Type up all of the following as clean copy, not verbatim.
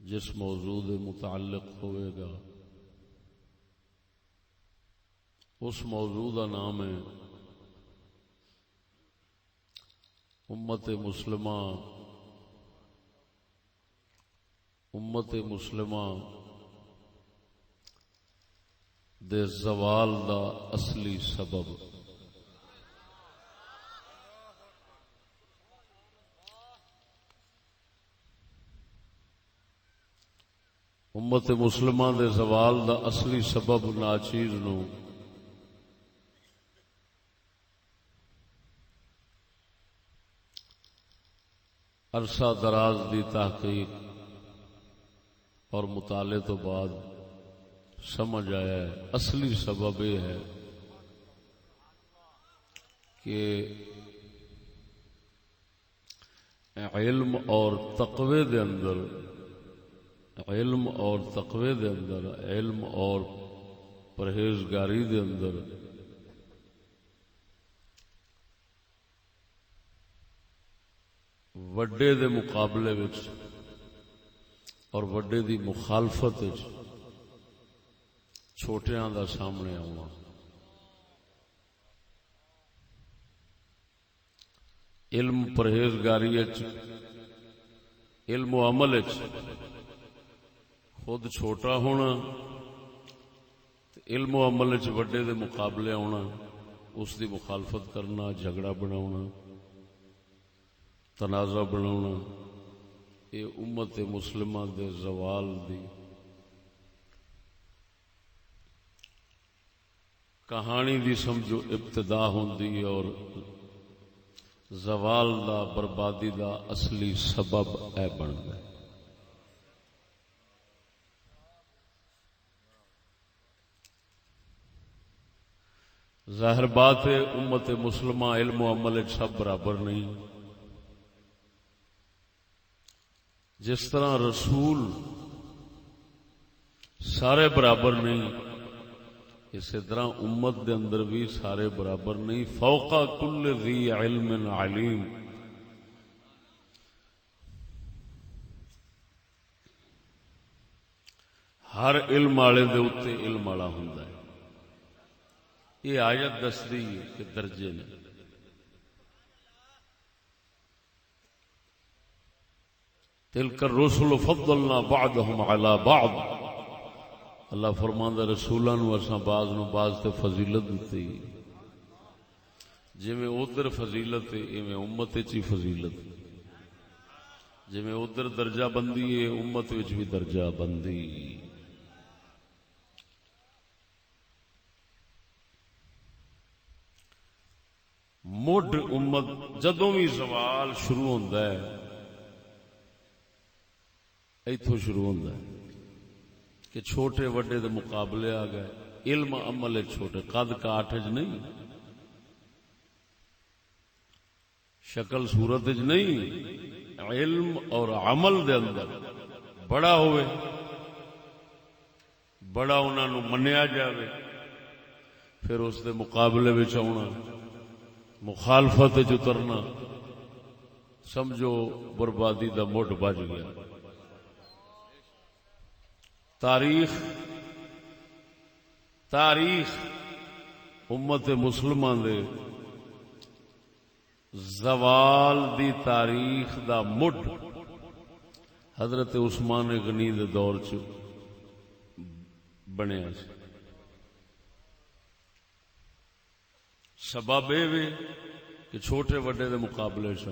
جس موضوع دے متعلق ہوئے گا اس موضوع کا نام ہے امت مسلمہ دے زوال دا اصلی سبب۔ امت مسلمہ دے زوال دا اصلی سبب ناچیز نو عرصہ دراز دی تحقیق اور مطالعے تو بعد سمجھ آیا ہے۔ اصلی سبب یہ ہے کہ علم اور تقوی دے اندر علم اور پرہیزگاری دے اندر وڈے دے مقابلے وچ اور وڈے دی مخالفت وچ چھوٹیاں دا سامنے آنا، علم پرہیزگاری علم و عمل خود چھوٹا ہونا، علم و عمل وڈے دے مقابلے آنا، اس دی مخالفت کرنا، جھگڑا بناؤنا، تنازع بناؤنا، یہ امت مسلمہ دے زوال دی کہانی دی سمجھو ابتدا ہوندی اور زوال دا بربادی دا اصلی سبب اے بندا ہے۔ ظاہر بات ہے امت مسلمہ علم و عمل سب برابر نہیں، جس طرح رسول سارے برابر نہیں، اسی طرح امت دے اندر بھی سارے برابر نہیں۔ فوق کل ذی علم علیم، ہر علم والے دے اوتے علم والا ہوندا ہے۔ یہ آیت دستی ہے کہ درجے نے تلک الرسل فضلنا بعضهم على بعض، اللہ فرماندا رسولاں نو اساں بعض نو بعض تے فضیلت دتی، جویں ادھر فضیلت ہے ایویں امت وچ ہی فضیلت، جویں ادھر درجہ بندی ہے امت وچ بھی درجہ بندی۔ مڈ امت جدوں بھی زوال شروع ہوندا ہے ایتھوں شروع ہوندا ہے کہ چھوٹے وڈے دے مقابلے آ گئے، علم عمل چھوٹے، قد کاٹھ وچ نہیں، شکل صورت وچ نہیں، علم اور عمل دے اندر بڑا ہوئے، بڑا انہاں نو منیا جاوے، پھر اس دے مقابلے وچ آنا، مخالفت وچ اترنا، سمجھو بربادی دا مڈ بج گیا۔ تاریخ امت مسلمہ دے زوال دی تاریخ دا مڈ حضرت عثمان غنی دے دور چ بنیا سی۔ سبب یہ کہ چھوٹے وڈے دے مقابلے چ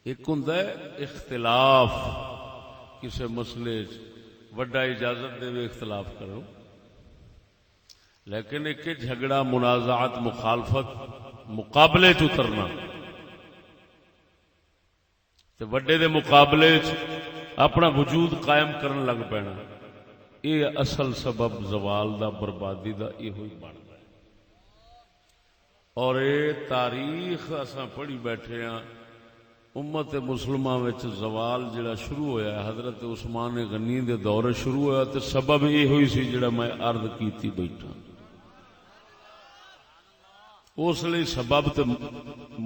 ایک ہوندا ہے اختلاف، کسی مسئلے وڈا اجازت دے اختلاف کرو، لیکن ایک جھگڑا، منازعات، مخالفت، مقابلے چ اترنا تے وڈے دے مقابلے چ اپنا وجود قائم کرن لگ پینا، یہ اصل سبب زوال دا بربادی دا یہ ہوئی بنتا ہے۔ اور یہ تاریخ اساں پڑھی بیٹھے ہاں، امت مسلمہ وچ زوال جڑا شروع ہویا ہے حضرت عثمان غنی دے دور شروع ہویا تے سبب یہ ہوئی سی جڑا میں عرض کیتی بیٹھا، اس لئے سبب تے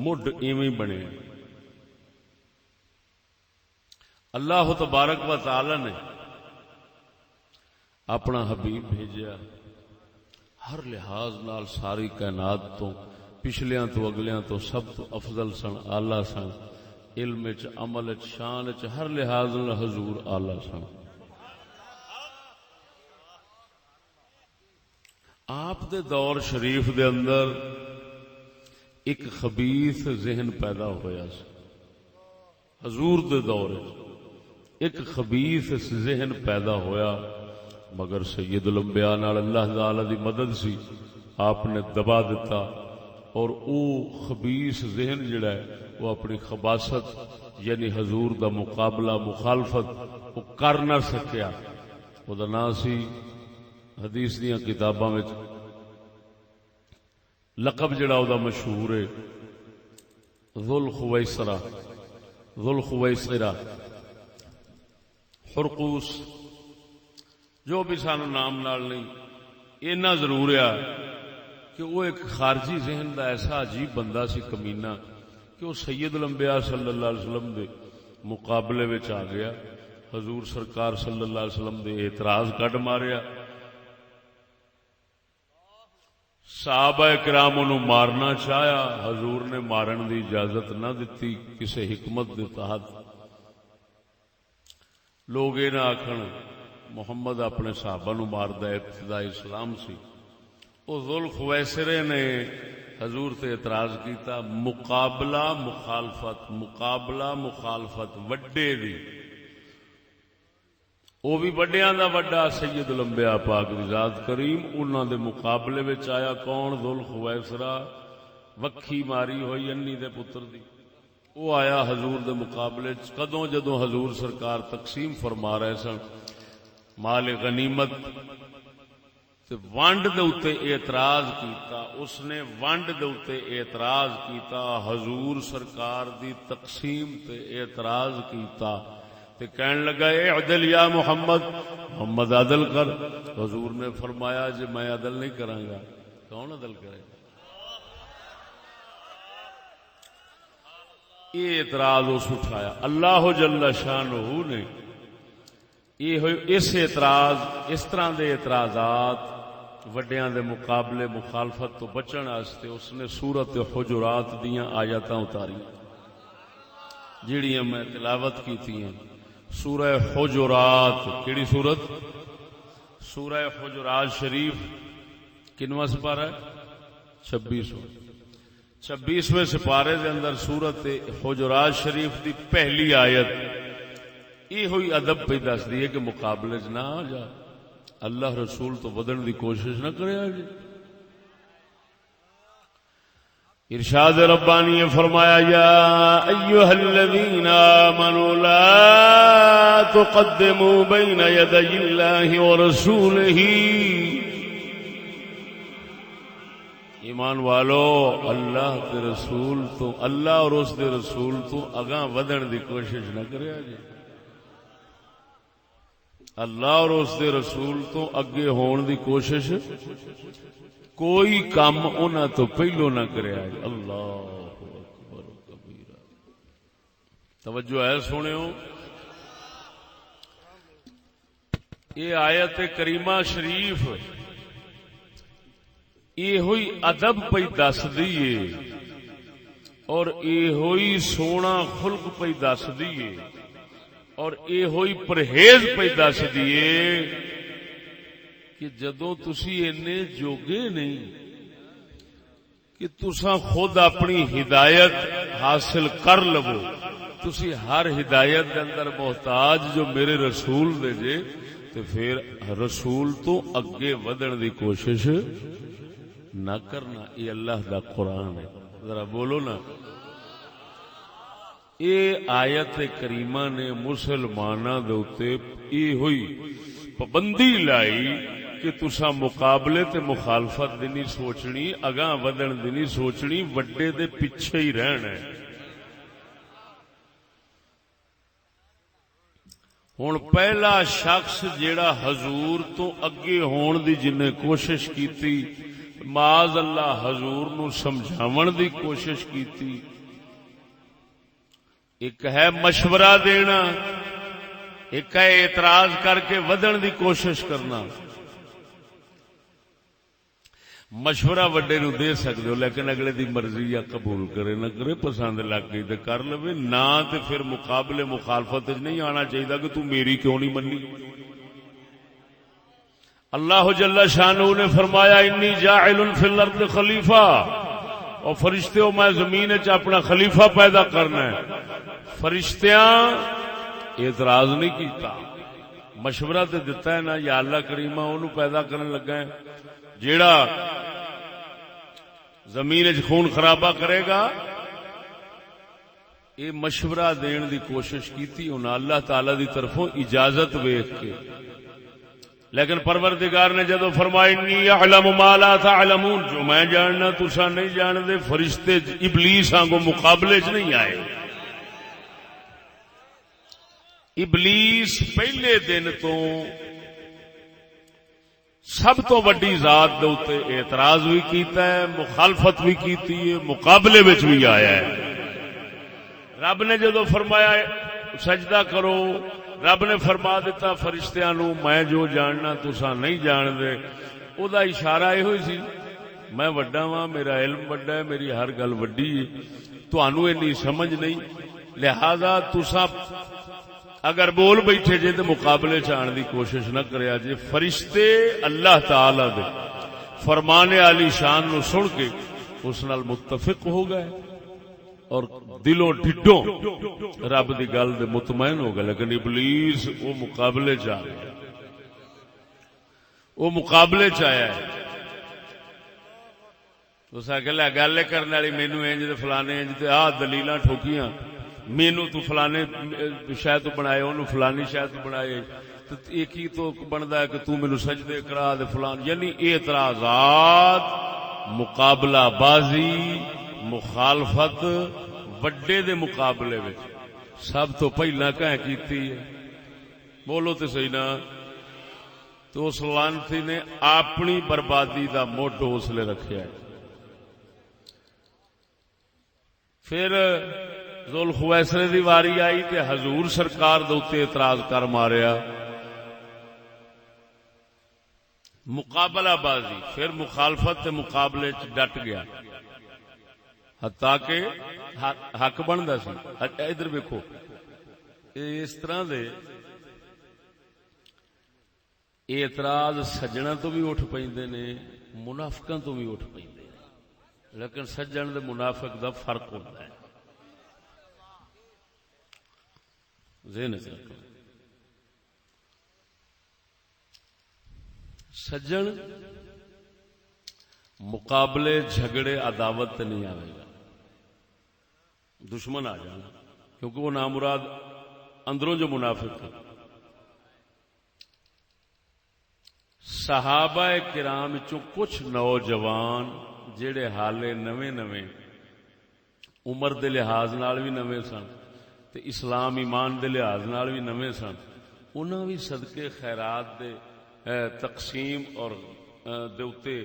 مڈ ایویں بنے۔ اللہ تبارک و تعالی نے اپنا حبیب بھیجیا، ہر لحاظ نال ساری کائنات تو پچھلیاں تو اگلیاں تو سب تو افضل سن، آلہ سن، علم وچ، عمل وچ، شان وچ، ہر لحاظ نال حضور آلہ سن۔ آپ دے دور شریف دے اندر ایک خبیث ذہن پیدا ہویا سی، حضور دے دور ایک خبیث ذہن پیدا ہویا، مگر سید الانبیاء نال اللہ تعالی دی مدد سی، آپ نے دبا دیتا، اور او خبیث ذہن جڑا ہے وہ اپنی خباثت یعنی حضور دا مقابلہ مخالفت وہ کر نہ سکیا۔ او دا نام سی حدیث دیاں کتاباں وچ لقب جڑا او دا مشہور ہے ذوالخویسرہ، ذوالخویسرہ، حرقوس، جو بھی سانو نام نال نہیں، اینا ضرور ہے کہ وہ ایک خارجی ذہن دا ایسا عجیب بندہ سی، کمینہ، کہ وہ سید الانبیاء صلی اللہ علیہ وسلم دے مقابلے وچ آ گیا، حضور سرکار صلی اللہ علیہ وسلم دے اعتراض کڈ ماریا، صحابہ کرام انہوں مارنا چاہیا، حضور نے مارن دی اجازت نہ دیتی کسی حکمت دے تحت۔ لوگ یہ نہ آکھن محمد اپنے صحابہ نو ماردا ہے، ابتدائی اسلام سی۔ او ذوالخویسرے نے حضور تے اعتراض کیتا، مقابلہ مخالفت، مقابلہ مخالفت وڈے دی، وہ بھی وڈیاں دا وڈا سید الانبیاء پاک دی ذات کریم، انہاں دے مقابلے وچ آیا کون؟ ذوالخویسرہ، وکھی ماری ہوئی انی دے پتر دی، وہ آیا حضور دے مقابلے چ۔ کدوں؟ جدوں حضور سرکار تقسیم فرما رہے سن مال غنیمت، تے ونڈ دے اوتے اعتراض کیتا، اس نے ونڈ دے اوتے اعتراض کیتا، حضور سرکار دی تقسیم تے اعتراض کیتا، تے کہن لگا اعدل یا محمد، محمد عدل کر۔ حضور نے فرمایا جی میں عدل نہیں کراں گا، کون عدل کرے گا؟ یہ اعتراض اس اٹھایا، اللہ جل شانہ نے اس اعتراض، اس طرح دے اعتراضات وڈیاں دے مقابلے مخالفت تو بچن واسطے اس نے سورت حجرات دیاں آیاتاں اتاری جڑیاں میں تلاوت کیتی ہیں۔ سورہ حجرات، کیڑی سورت؟ سورہ حجرات شریف، کنواں سپارہ ہے؟ 26ویں سپارے دے اندر سورت حجرات شریف دی پہلی آیت یہ ہوئی ادب پہ دس دی ہے کہ مقابلے چ نہ آ جا، اللہ رسول تو بدن دی کوشش نہ کرے آجے۔ ارشاد ربانی نے فرمایا یا ایھا الذین آمنوا لا تقدموا بین یدی اللہ ورسولہ، ایمان والو اللہ کے رسول تو، اللہ اور اس دے رسول تو اگاں ودن دی کوشش نہ کرے آجے، اللہ اور اس دے رسول تو اگے ہون دی کوشش کوئی کام انہاں تو پہلو نہ کرے آجے۔ اللہ اکبر کبیرہ، توجہ ہے سنیو، یہ آیت کریمہ شریف یہ ہوئی ادب پہ دس دیئے اور یہ ہوئی سونا خلق پہ دس دیئے اور یہ ہوئی پرہیز پہ دس دیئے کہ جدوں تسی اینے جوگے نہیں کہ تساں خود اپنی ہدایت حاصل کر لو، تسی ہر ہدایت کے اندر محتاج جو میرے رسول دے جے، تو پھر رسول تو اگے ودن دی کوشش نہ کرنا۔ یہ اللہ دا قرآن ہے، ذرا بولو نا۔ یہ آیت کریمہ نے مسلماناں دے اوتے یہ ہوئی پابندی لائی کہ تساں مقابلے تے مخالفت دی نہیں سوچنی، اگاں ودن دی نہیں سوچنی، وڈے دے پیچھے ہی رہنا ہے۔ ہن پہلا شخص جیڑا حضور تو اگے ہون دی جن نے کوشش کیتی، معاذ اللہ حضور نو سمجھاون دی کوشش کیتی، ایک ہے مشورہ دینا، ایک ہے اعتراض کر کے ودن دی کوشش کرنا. مشورہ وڈے نو دے سکتے ہو لیکن اگلے دی مرضی یا قبول کرے نہ کرے، پسند لگ گئی تو کر لو نہ، تے پھر مقابلے مخالفت نہیں آنا چاہیے کہ تو میری کیوں نہیں منی. اللہ جل شانہ نے فرمایا انی جاعل فی الارض خلیفہ، اور فرشتے ہو میں زمین وچ اپنا خلیفہ پیدا کرنا ہے. فرشتیاں اعتراض نہیں کیتا، مشورہ تے دیتا ہے نا، یا اللہ کریمہ اونوں پیدا کرن لگا ہے جیڑا زمین وچ خون خرابہ کرے گا. یہ مشورہ دین دی کوشش کیتی انہاں اللہ تعالی دی طرفوں اجازت ویکھ کے. لیکن پروردگار نے جدو فرمایا انی اعلم ما لا تعلمون، جو میں جاننا تساں نہیں جاندے، فرشتے ابلیس آنگو مقابلے چ نہیں آئے. ابلیس پہلے دن تو سب تو وڈی ذات دے اوتے اعتراض بھی کیتا ہے، مخالفت بھی کیتی ہے، مقابلے وچ بھی آیا ہے. رب نے جدو فرمایا سجدہ کرو، رب نے فرما دیتا فرشتیاں نو میں جو جاننا تساں نہیں جان دے. او دا اشارہ یہ ہوئی سی میں وڈا ہاں، میرا علم وڈا ہے، میری ہر گل وڈی ہے، تانوں اینی سمجھ نہیں، لہذا تساں اگر بول بیٹھے جے تے مقابلے چ آن دی کوشش نہ کریا جے. فرشتے اللہ تعالی دے فرمان علی شان نو سن کے اس نال متفق ہو گئے اور دلوں ڈھڈوں رب دی گل دے مطمئن ہو گئے. لیکن ابلیس وہ مقابلے چ آ گیا، وہ مقابلے چ آیا ہے. تو گل کرنے والی مینو انج تے فلانے انج تے آ دلیلاں ٹھوکیاں، مینو تو فلانے شاید تو بنائے، انہوں فلانی شاید تو بنائے، تو ایک ہی تو بنتا ہے کہ تو مینو سجدے کرا دے فلان. یعنی اعتراضات، مقابلہ بازی، مخالفت وڈے دے مقابلے میں سب تو پہلا کہیں کیتی ہے، بولو تو صحیح نا. تو اس لعنتی نے اپنی بربادی دا موٹو اس لئے رکھیا ہے. پھر ذوالخویسرے دی واری آئی تے حضور سرکار دے اوتے اعتراض کر ماریا، مقابلہ بازی، پھر مخالفت تے مقابلے چ ڈٹ گیا حتیٰ کہ حق بندا سی. ادھر ویکھو اس طرح دے اعتراض سجنا تو بھی اٹھ پیندے نے، منافقاں تو بھی اٹھ پیندے نے، لیکن سجن دے منافق دا فرق ہوتا ہے. ذہن سے رکھو، سجن مقابلے جھگڑے عداوت تے نہیں آئے گا، دشمن آ جانا، کیونکہ وہ نامراد اندروں جو منافق ہے. صحابہ کرام چوں کچھ نوجوان جڑے حالے نویں نویں عمر دے لحاظ نال بھی نویں سن تے اسلام ایمان دے لحاظ نال بھی نویں سن، انہاں بھی صدقے خیرات دے تقسیم اور دے اتے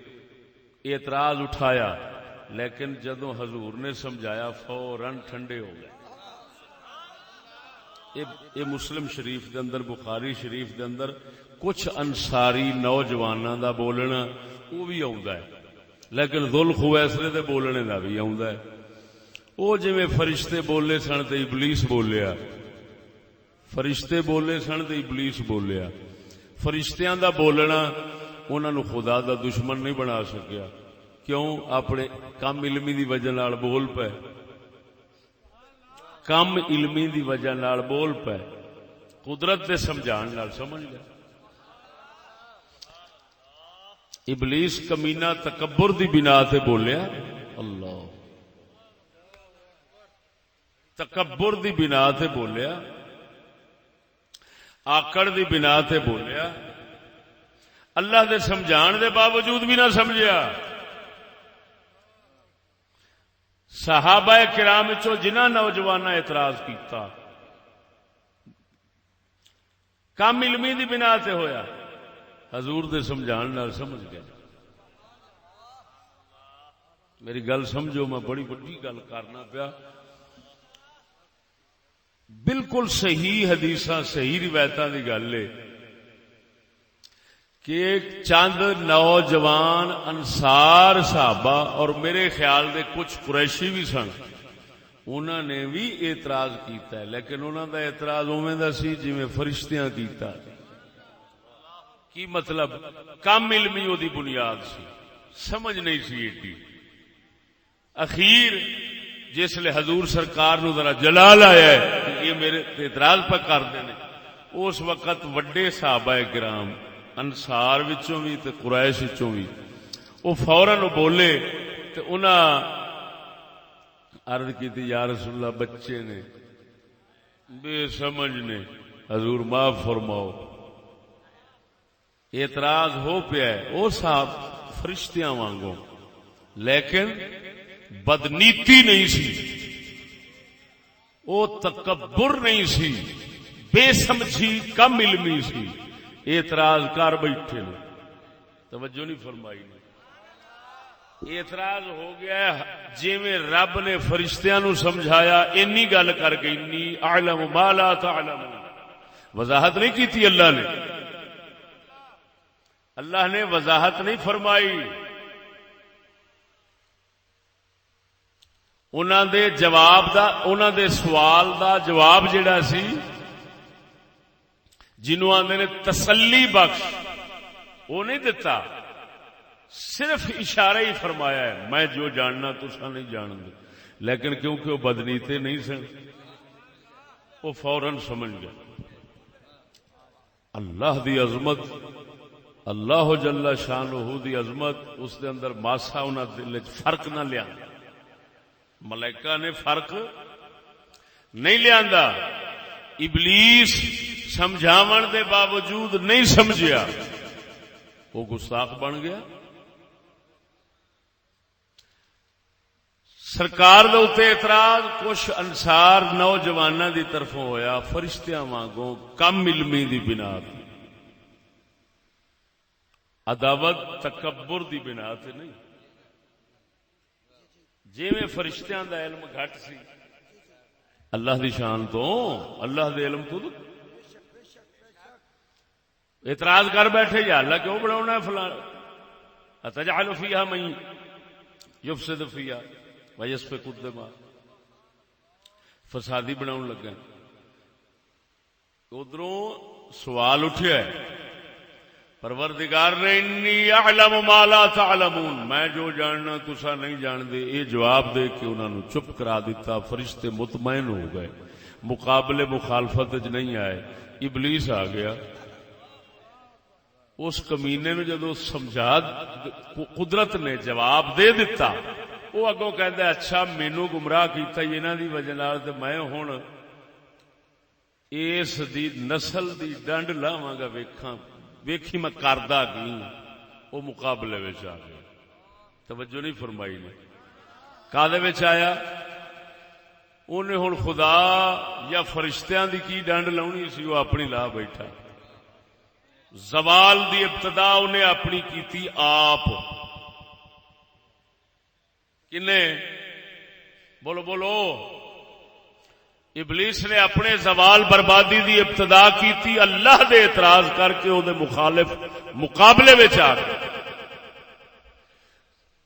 اعتراض اٹھایا. لیکن جدوں حضور نے سمجھایا فوراً ٹھنڈے ہو گئے. یہ مسلم شریف دے اندر، بخاری شریف دے اندر کچھ انصاری نوجواناں دا بولنا وہ بھی آوندا ہے، لیکن ذوالخویسرے دے بولنے دا بھی آوندا ہے. وہ جویں فرشتے بولے سن تے ابلیس بولیا، فرشتے بولے سن تے ابلیس بولیا. فرشتیاں دا بولنا انہاں نو خدا دا دشمن نہیں بنا سکیا. کیوں؟ اپنے کم علمی دی وجہ نال بول پے، کم علمی دی وجہ نال بول پے، قدرت دے سمجھان نال سمجھ گئے. ابلیس کمینہ تکبر دی بنا تے بولیا، اللہ تکبر دی بنا تے بولیا، آکڑ دی بنا تے بولیا، اللہ دے سمجھان دے باوجود بھی نہ سمجھیا. صحابہ کرام چو جنہ نوجوانہ اعتراض کیتا کم علمی دی بنا تے ہویا، حضور دے سمجھان نال سمجھ گئے. میری گل سمجھو، میں بڑی بڑی گل کرنا پیا. بالکل صحیح حدیثاں صحیح روایتاں دی گل ہے کہ چند نوجوان انصار صحابہ اور میرے خیال دے کچھ قریشی بھی سن، انہوں نے بھی اعتراض کیتا ہے، لیکن انہوں دا اعتراض اوویں دا سی جویں فرشتیاں کیتا۔ کی مطلب؟ کم علمی وہ دی بنیاد سی، سمجھ نہیں سی ایڈی۔ اخیر جس لئے حضور سرکار نو ذرا جلال آیا ہے کہ یہ میرے اعتراض پر کر دینے، اس وقت وڈے صحابہ کرام انصار وچوں بھی تے قریش وچوں بھی وہ فوراً بولے تے انہاں عرض کی یا رسول اللہ بچے نے، بے سمجھ نے، حضور معاف فرماؤ۔ اعتراض ہو پیا ہے وہ صاحب فرشتیاں وانگوں، لیکن بدنیتی نہیں سی، وہ تکبر نہیں سی، بے سمجھی کم علمی سی، اعتراض کر بیٹھے نے، توجہ نہیں فرمائی نے۔ اعتراض ہو گیا جی میں رب نے فرشتیاں نو سمجھایا، اینی گل کر کے انی اعلم ما لا تعلمون، وضاحت نہیں کی تھی اللہ نے، اللہ نے وضاحت نہیں فرمائی۔ انہاں دے جواب دا، انہاں دے سوال دا جواب جڑا سی جنہوں آندے نے تسلی بخش، وہ نہیں دیتا، صرف اشارہ ہی فرمایا ہے میں جو جاننا تساں نہیں جان دے، لیکن کیونکہ وہ بدنیتے نہیں سن وہ فوراً سمجھ گئے۔ اللہ دی عظمت، اللہ جل شانہ دی عظمت، اس دے اندر ماسا انہاں دل وچ فرق نہ لیا، ملائکہ نے فرق نہیں لیا، ابلیس سمجھاون دے باوجود نہیں سمجھیا، وہ گستاخ بن گیا۔ سرکار دے اوتے اعتراض کچھ انصار نوجواناں دی طرفوں ہویا، فرشتیاں وانگوں کم علمی دی بنا تے، عداوت تکبر دی بنا تے نہیں۔ جویں فرشتیاں دا علم گھٹ سی اللہ دی شان تو، اللہ دے علم تو اعتراض کر بیٹھے، یا اللہ کیوں بناونا ہے فلاں، اتجعل فیہا من یفسد فیہا ویسفک الدماء، فسادی بناون لگا۔ ادھروں سوال اٹھیا ہے، پروردگار نے انی اعلم ما لا تعلمون، میں جو جاننا تسا نہیں جان دے، یہ جواب دے کے انہوں نے چپ کرا دیتا۔ فرشتے مطمئن ہو گئے، مقابلے مخالفت وچ نہیں آئے۔ ابلیس آ گیا، اس کمینے نے جدو سمجھا، قدرت نے جواب دے دیتا، وہ اگوں کہندا ہے اچھا مینوں گمراہ کیتا انہاں دی وجہ نال تے میں ہن اس دی نسل دی ڈنڈ لاواں گا، ویکھاں ویکھی میں کردا کی۔ وہ مقابلے وچ آ گیا، توجہ نہیں فرمائی نے۔ کادے وچ آیا؟ انہیں ہن خدا یا فرشتیاں دی کی ڈنڈ لاونی سی، وہ اپنی لا بیٹھا۔ زوال دی ابتدا انہیں اپنی کیتی آپ، کنے؟ بولو بولو، ابلیس نے اپنے زوال بربادی دی ابتدا کی تھی اللہ دے اعتراض کر کے، او دے مخالف مقابلے وچ آ گئے۔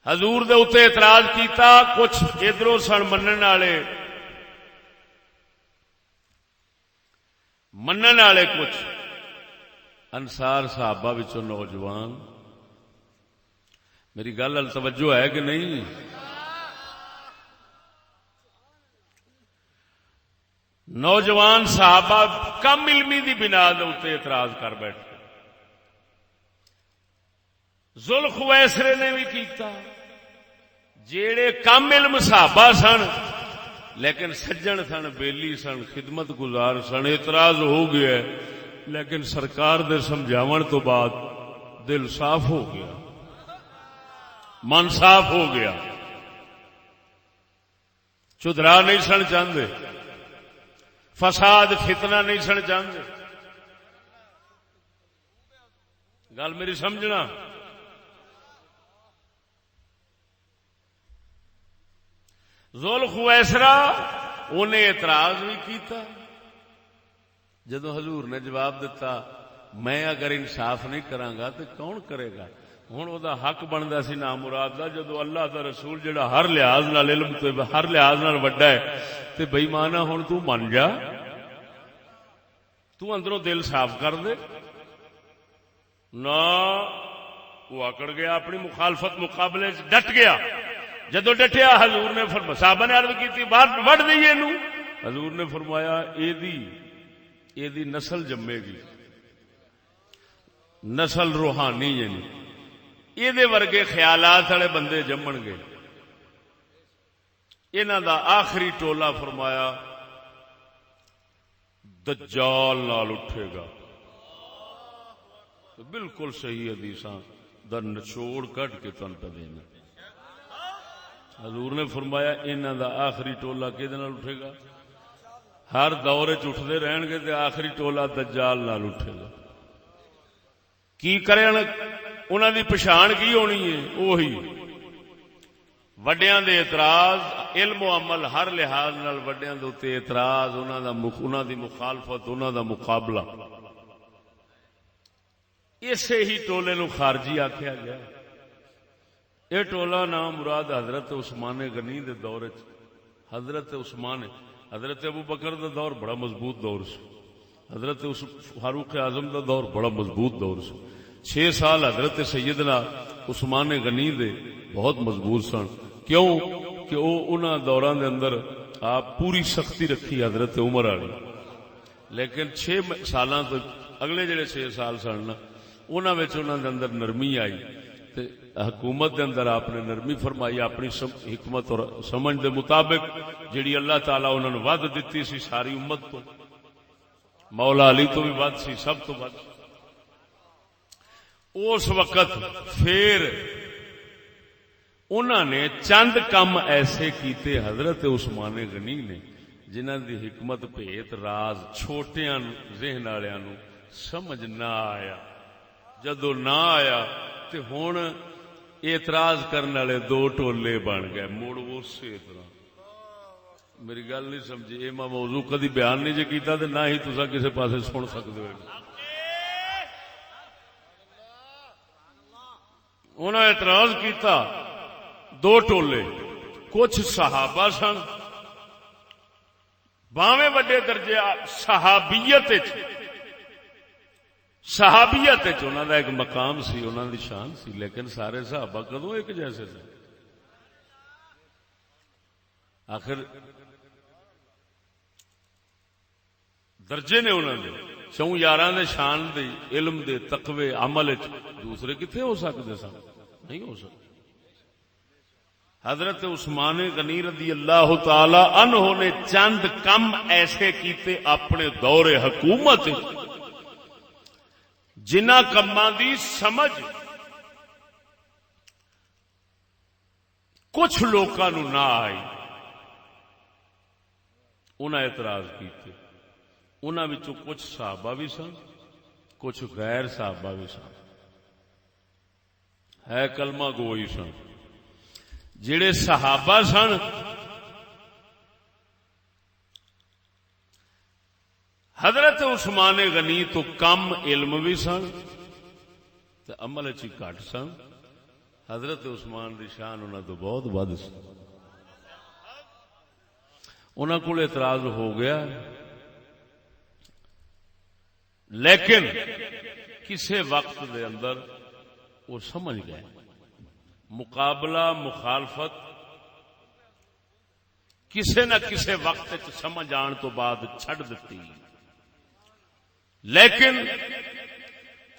حضور دے اوتے اعتراض کیتا، کچھ ادھروں سن منن والے کچھ انصار صحابہ وچوں نوجوان۔ میری گل ال توجہ ہے کہ نہیں؟ نوجوان صحابہ کم علمی دی بنا دے اوتے اعتراض کر بیٹھے۔ ذوالخویسرے نے بھی کیتا، جیڑے کم علم صحابہ سن لیکن سجن سن، بیلی سن، خدمت گزار سن، اعتراض ہو گیا ہے، لیکن سرکار دے سمجھاون تو بعد دل صاف ہو گیا، من صاف ہو گیا، چدرا نہیں سن چاہتے، فساد فتنہ نہیں سن چاہتے۔ گل میری سمجھنا۔ ذوالخویسرا انہیں اعتراض بھی کیتا، جدو حضور نے جواب دیتا میں اگر انصاف نہیں کراں تو کون کرے گا؟ ہوں وہ حق بنتا سی نام مراد کا، جدو اللہ دا رسول جڑا ہر لحاظ نال علم تے ہر لحاظ نال وڈا ہے تے بے ایمانا ہوں تو من جا، تو اندروں دل صاف کر دے نا۔ وہ اکڑ گیا، اپنی مخالفت مقابلے ڈٹ گیا۔ جدو ڈٹیا حضور نے فرمایا، صحابہ نے عرض کی وڈ دئیے نو، حضور نے فرمایا ایدی نسل جمے گی، نسل روحانی یعنی یہ ورگے خیالات والے بندے جمن گے، انہاں دا آخری ٹولا فرمایا دجال نال اٹھے گا۔ بالکل صحیح حدیثاں دا نچوڑ کٹ کے تن پہ دینا۔ حضور نے فرمایا انہاں دا آخری ٹولا کدے نال اٹھے گا؟ ہر دور اٹھتے رہن گے تے آخری ٹولا دجال نال اٹھے گا۔ کی کرے انہاں دی پچھان کی ہونی ہے؟ وہی وڈیاں دے اعتراض، علم و عمل ہر لحاظ نال وڈیاں دے اوتے اعتراض، انہاں دی مخالفت، انہاں دا مقابلہ۔ اسے ہی ٹولے نو خارجی آکھیا گیا۔ یہ ٹولا نام مراد حضرت عثمان غنی دے دور وچ، حضرت عثمان، حضرت ابو بکر دا دور بڑا مضبوط دور سی، حضرت فاروق اعظم دا دور بڑا مضبوط دور سی، 6 سال حضرت سیدنا عثمان غنی دے بہت مضبوط سن۔ کیوں کہ وہ انہاں دوراں دے اندر آپ پوری سختی رکھی حضرت عمر والی، لیکن 6 سالاں تو اگلے جڑے 6 سال سن نا انہاں وچ انہاں دے اندر نرمی آئی تے حکومت دے اندر آپ نے نرمی فرمائی اپنی حکمت اور سمجھ دے مطابق، جڑی اللہ تعالیٰ انہوں نے ود دیتی سی ساری امت تو، مولا علی تو بھی ود سی، سب تو ود۔ اس وقت پھر انہوں نے چند کم ایسے کیتے حضرت عثمان غنی نے جنہاں دی حکمت بھیت راز چھوٹیاں ذہن والیاں نو سمجھ نہ آیا۔ جدو نہ آیا تے ہن اعتراض کرنے والے 2 ٹولے بن گئے، مڑ اسی طرح۔ میری گل نہیں سمجھی؟ یہ میں موضوع کدی بیان نہیں جے کیتا تے نہ ہی تساں کسے پاسے سن سکدے ہو۔ انہاں اعتراض کیتا 2 ٹولے، کچھ صحابہ سن باویں وڈے درجے صحابیت انہوں دا ایک مقام سی، انہوں دی شان سی، لیکن سارے صحابہ کدوں ایک جیسے تھے؟ آخر درجے نے انہوں نے 4 دے شان دے علم دے تقوی عمل دوسرے کتنے ہو سکتے سن؟ نہیں ہو سکتے۔ حضرت عثمان غنی رضی اللہ تعالی عنہ نے چند کم ایسے کیتے اپنے دور حکومت، جنہ کماں دی سمجھ کچھ لوکاں نو نہ آئی، انہاں اعتراض کیتے۔ انہاں وچوں کچھ صحابہ بھی سن، کچھ غیر صحابہ بھی سن، ہے کلمہ گوئی سن۔ جڑے صحابہ سن حضرت عثمان غنی تو کم علم بھی سن تے عمل چ گھٹ سن۔ حضرت عثمان دی شان انہاں تو بہت ود سی۔ انہاں کول اعتراض ہو گیا، لیکن کسے وقت دے اندر وہ سمجھ گئے مقابلہ مخالفت کسے نہ کسے وقت سمجھ آن تو بعد چھڑ دیتی۔ لیکن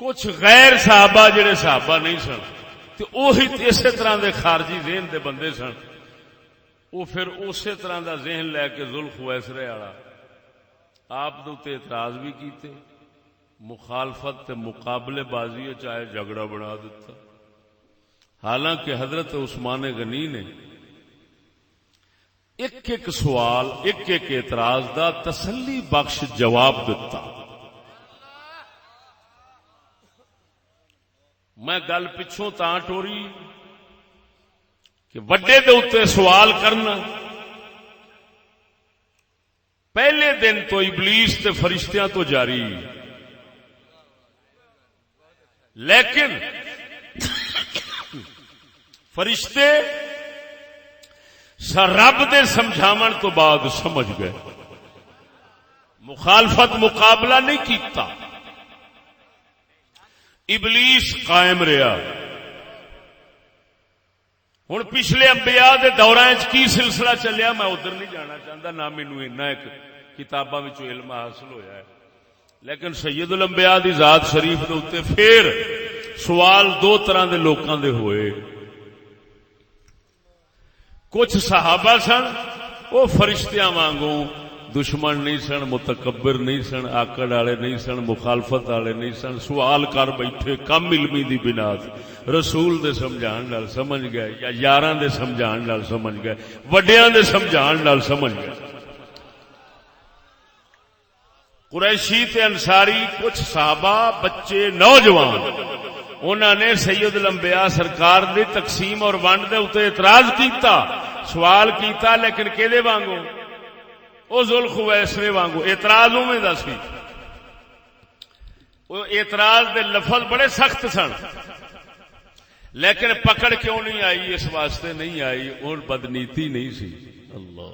کچھ غیر صحابہ جڑے صحابہ نہیں سن تے وہی اسی طرح دے خارجی ذہن دے بندے سن، وہ پھر اسی طرح دا ذہن لے کے ذوالخویسرے والا آپ دے اعتراض بھی کیتے، مخالفت تے مقابلے بازی چاہے جھگڑا بنا دیتا۔ حالانکہ حضرت عثمان غنی نے ایک ایک سوال، ایک ایک اعتراض دا تسلی بخش جواب دیتا۔ میں گل پچھوں تاں ٹوری کہ وڈے دے اوتے سوال کرنا پہلے دن تو ابلیس تے فرشتیاں تو جاری، لیکن فرشتے رب دے سمجھاون تو بعد سمجھ گئے، مخالفت مقابلہ نہیں کیتا، ابلیس قائم رہا۔ ہن پچھلے انبیاء دے دوراں وچ کی سلسلہ چلیا میں ادھر نہیں جانا چاہتا، نہ مینوں اینا ایک کتاباں وچوں علم حاصل ہویا ہے، لیکن سید الانبیاء دی ذات شریف دے اوتے پھر سوال دو طرح دے لوکاں دے ہوئے۔ کچھ صحابہ سن وہ فرشتیاں وانگوں دشمن نہیں سن، متکبر نہیں سن، آکڑ والے نہیں سن، مخالفت والے نہیں سن، سوال کر بیٹھے کم علمی دی بنا تے رسول دے سمجھان نال سمجھ گئے، یا یاراں دے سمجھان نال سمجھ گئے، وڈیاں دے سمجھان نال سمجھ گئے۔ قریشی تے انصاری کچھ صحابہ بچے نوجوان انہوں نے سید الانبیاء سرکار دی تقسیم اور ونڈ دے اوتے اعتراض کیتا، سوال کیتا، لیکن کیدے وانگو؟ او ذوالخویسرے وانگو اعتراض اوویں دا سی۔ او اعتراض دے لفظ بڑے سخت سن، لیکن پکڑ کیوں نہیں آئی؟ اس واسطے نہیں آئی اور بدنیتی نہیں سی۔ اللہ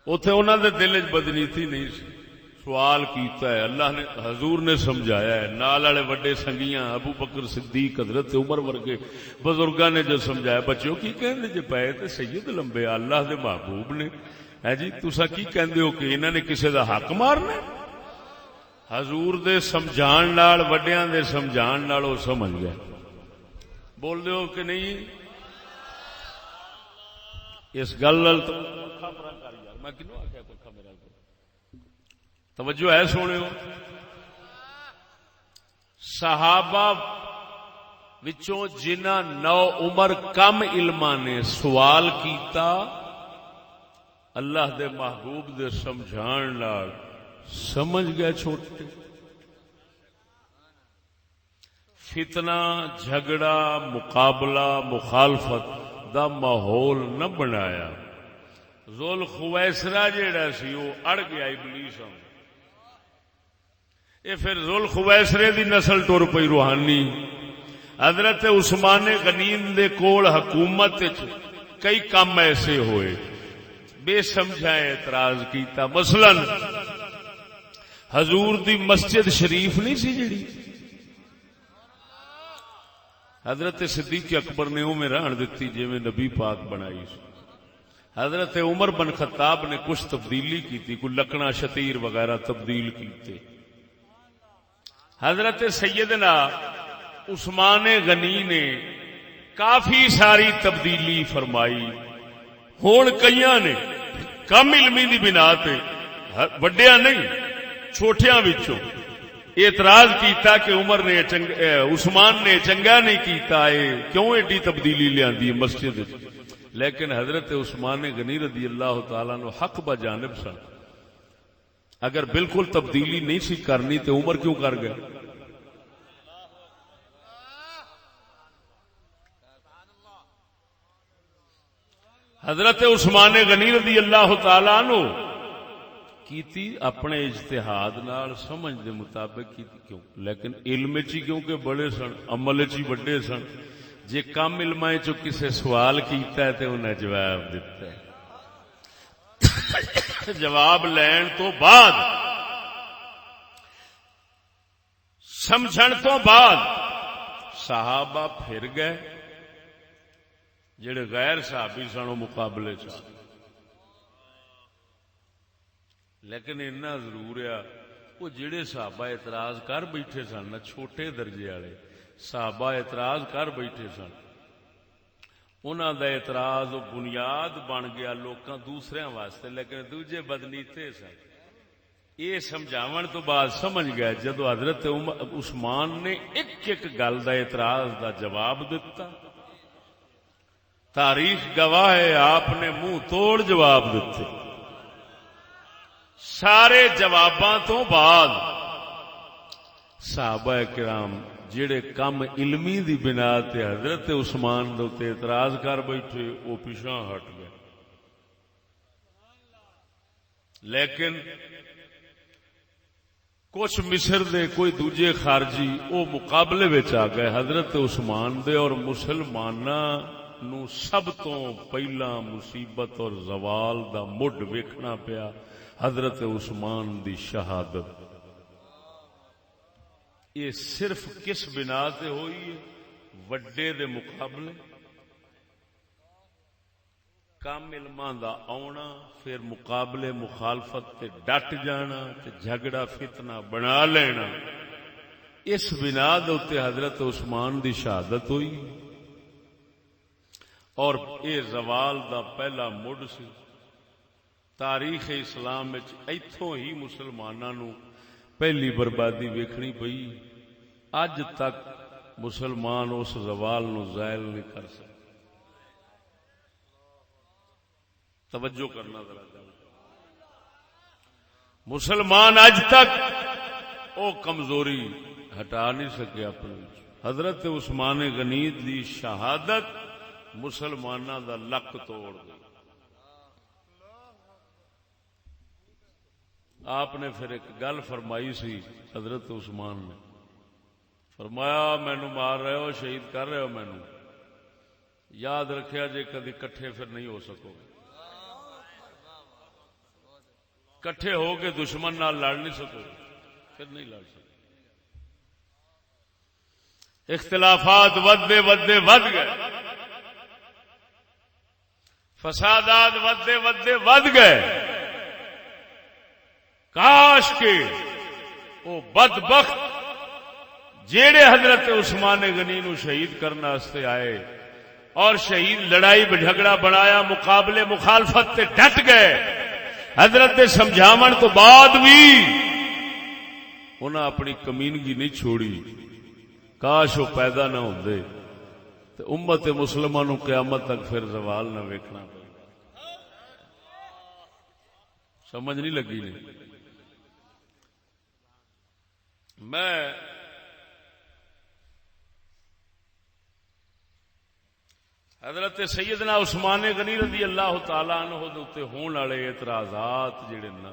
اوتھے انہاں دے دل وچ بدنیتی نہیں سی، سوال کیتا ہے، اللہ نے حضور نے سمجھایا ہے، نال والے وڈے سنگیاں ابو بکر صدیق حضرت عمر ورگے بزرگاں نے جو سمجھایا، بچوں کی کہندے جے پئے تے سید الانبیاء اللہ دے محبوب نے، ہے جی تساں کی کہندے ہو کہ انہاں نے کسے دا حق مارنا؟ حضور دے سمجھان نال، وڈیاں دے سمجھان نال او سمجھ گئے۔ بول دے ہو کہ نہیں؟ اس گل نال پکھا پرا کر یار، میں کینوں آکھیا پکھا میرا توجہ ہے سونے ہو؟ صحابہ وچوں جنہ نو عمر کم علماء نے سوال کیتا، اللہ دے محبوب دے سمجھان نال سمجھ گئے چھوٹے۔ فتنہ جھگڑا مقابلہ مخالفت دا ماحول نہ بنایا۔ ذوالخویسرہ جیڑا سی وہ اڑ گیا ابلیس ہوں، یہ پھر ذوالخویسرے دی نسل ٹر پئی روحانی۔ حضرت عثمان غنیم دے کول حکومت کئی کام ایسے ہوئے بے سمجھائے اعتراض کیتا، مثلا حضور دی مسجد شریف نہیں سی جڑی حضرت صدیق اکبر نے میں رہن دتی جویں نبی پاک بنائی سی۔ حضرت عمر بن خطاب نے کچھ تبدیلی کی، کوئی لکڑا شتیر وغیرہ تبدیل کیتے۔ حضرت سیدنا عثمان غنی نے کافی ساری تبدیلی فرمائی۔ ہون کئیاں نے کم علمی دی بنا تے وڈیاں نہیں چھوٹیاں وچوں اعتراض کیتا کہ عمر نے عثمان نے چنگا نہیں کیتا، کیوں ایڈی تبدیلی لیاندی مسجد وچ؟ لیکن حضرت عثمان غنی رضی اللہ تعالیٰ عنہ حق بجانب سن، اگر بالکل تبدیلی نہیں سی کرنی تو عمر کیوں کر گئے؟ حضرت عثمان غنی رضی اللہ تعالیٰ عنہ کیتی اپنے اجتہاد نال سمجھ دے مطابق کیتی، کیوں؟ لیکن علم چی کیونکہ بڑے سن، عمل چی بڑے سن، جے کم علماء چو کسے سوال کیتا ہے تو انہیں جواب دیتا ہے۔ جواب لین تو بعد سمجھن تو بعد صحابہ پھر گئے، جڑے غیر صحابی سن وہ مقابلے چ، لیکن اتنا ضرور ہے وہ جڑے صحابہ اعتراض کر بیٹھے سن، چھوٹے درجے والے صحابہ اعتراض کر بیٹھے سن، انہاں دا اعتراض بنیاد بن گیا لوکاں دوسریاں واسطے، لیکن دوجے بدنیتے سن۔ یہ سمجھاون تو بعد سمجھ گئے جدو حضرت عثمان نے ایک ایک گل دا اعتراض دا جواب دیتا، تاریخ گواہ ہے آپ نے منہ توڑ جواب دیتے۔ سارے جواباں تو بعد صحابہ کرام جڑے کم علمی دی بنا تے حضرت عثمان دے اعتراض کر بیٹھے وہ پیچھے ہٹ گئے۔ لیکن کچھ مصر دے کوئی دوجے خارجی او مقابلے وچ آ گئے حضرت عثمان دے، اور مسلماناں نو سب تو پہلا مصیبت اور زوال دا مڈ ویکھنا پیا حضرت عثمان دی شہادت۔ یہ صرف کس بنا تے ہوئی ہے؟ وڈے دے مقابلے، کم علماں دا آونا، پھر مقابلے مخالفت تے ڈٹ جانا تے جھگڑا فتنہ بنا لینا، اس بنا دے اوتے حضرت عثمان دی شہادت ہوئی، اور اے زوال دا پہلا مڈ سی۔ تاریخ اسلام وچ ایتھوں ہی مسلماناں نو پہلی بربادی ویکھنی پئی۔ اج تک مسلمان اس زوال نو زائل نہیں کر سکتے۔ توجہ کرنا ذرا، مسلمان اج تک او کمزوری ہٹا نہیں سکے اپنے۔ حضرت عثمان غنی دی شہادت مسلماناں دا لک توڑ گئی۔ آپ نے پھر ایک گل فرمائی سی، حضرت عثمان نے فرمایا مینو مار رہے ہو، شہید کر رہے ہو مینو، یاد رکھیا جے کدی کٹھے پھر نہیں ہو سکو گے، کٹھے ہو کے دشمن نال لڑ نہیں سکو گے، پھر نہیں لڑ سکو۔ اختلافات ودے ودے ود گئے، فسادات ودے ودے ود گئے۔ کاش کے وہ بدبخت جیڑے حضرت عثمان غنی نو شہید کرنے واسطے آئے اور شہید لڑائی جھگڑا بنایا، مقابلے مخالفت تے ڈٹ گئے، حضرت دے سمجھاون تو بعد بھی انہاں اپنی کمینگی نہیں چھوڑی۔ کاش وہ پیدا نہ ہوندے تے امت مسلمہ نو قیامت تک پھر زوال نہ ویکھنا پے۔ سمجھ نہیں لگی نہیں؟ میں حضرت سیدنا عثمان غنی رضی اللہ تعالی عنہ دے اوتے ہون والے اعتراضات جڑے نا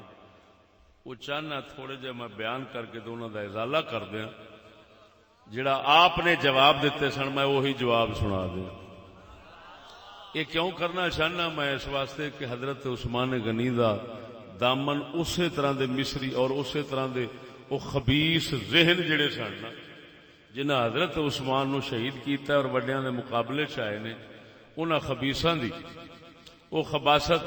وہ چاہنا تھوڑے جے میں بیان کر کے تے انہاں دا ازالہ کر دیاں۔ جڑا آپ نے جواب دیتے سن میں وہی جواب سنا دیا۔ یہ کیوں کرنا چاہنا میں اس واسطے کہ حضرت عثمان غنی دا دامن اسی طرح دے مصری اور اسی طرح دے وہ خبیث ذہن جڑے سن جنہاں حضرت عثمان نو شہید کیتا اور وڈیاں دے مقابلے چ آئے نے، انہاں خبیثاں دی وہ خباثت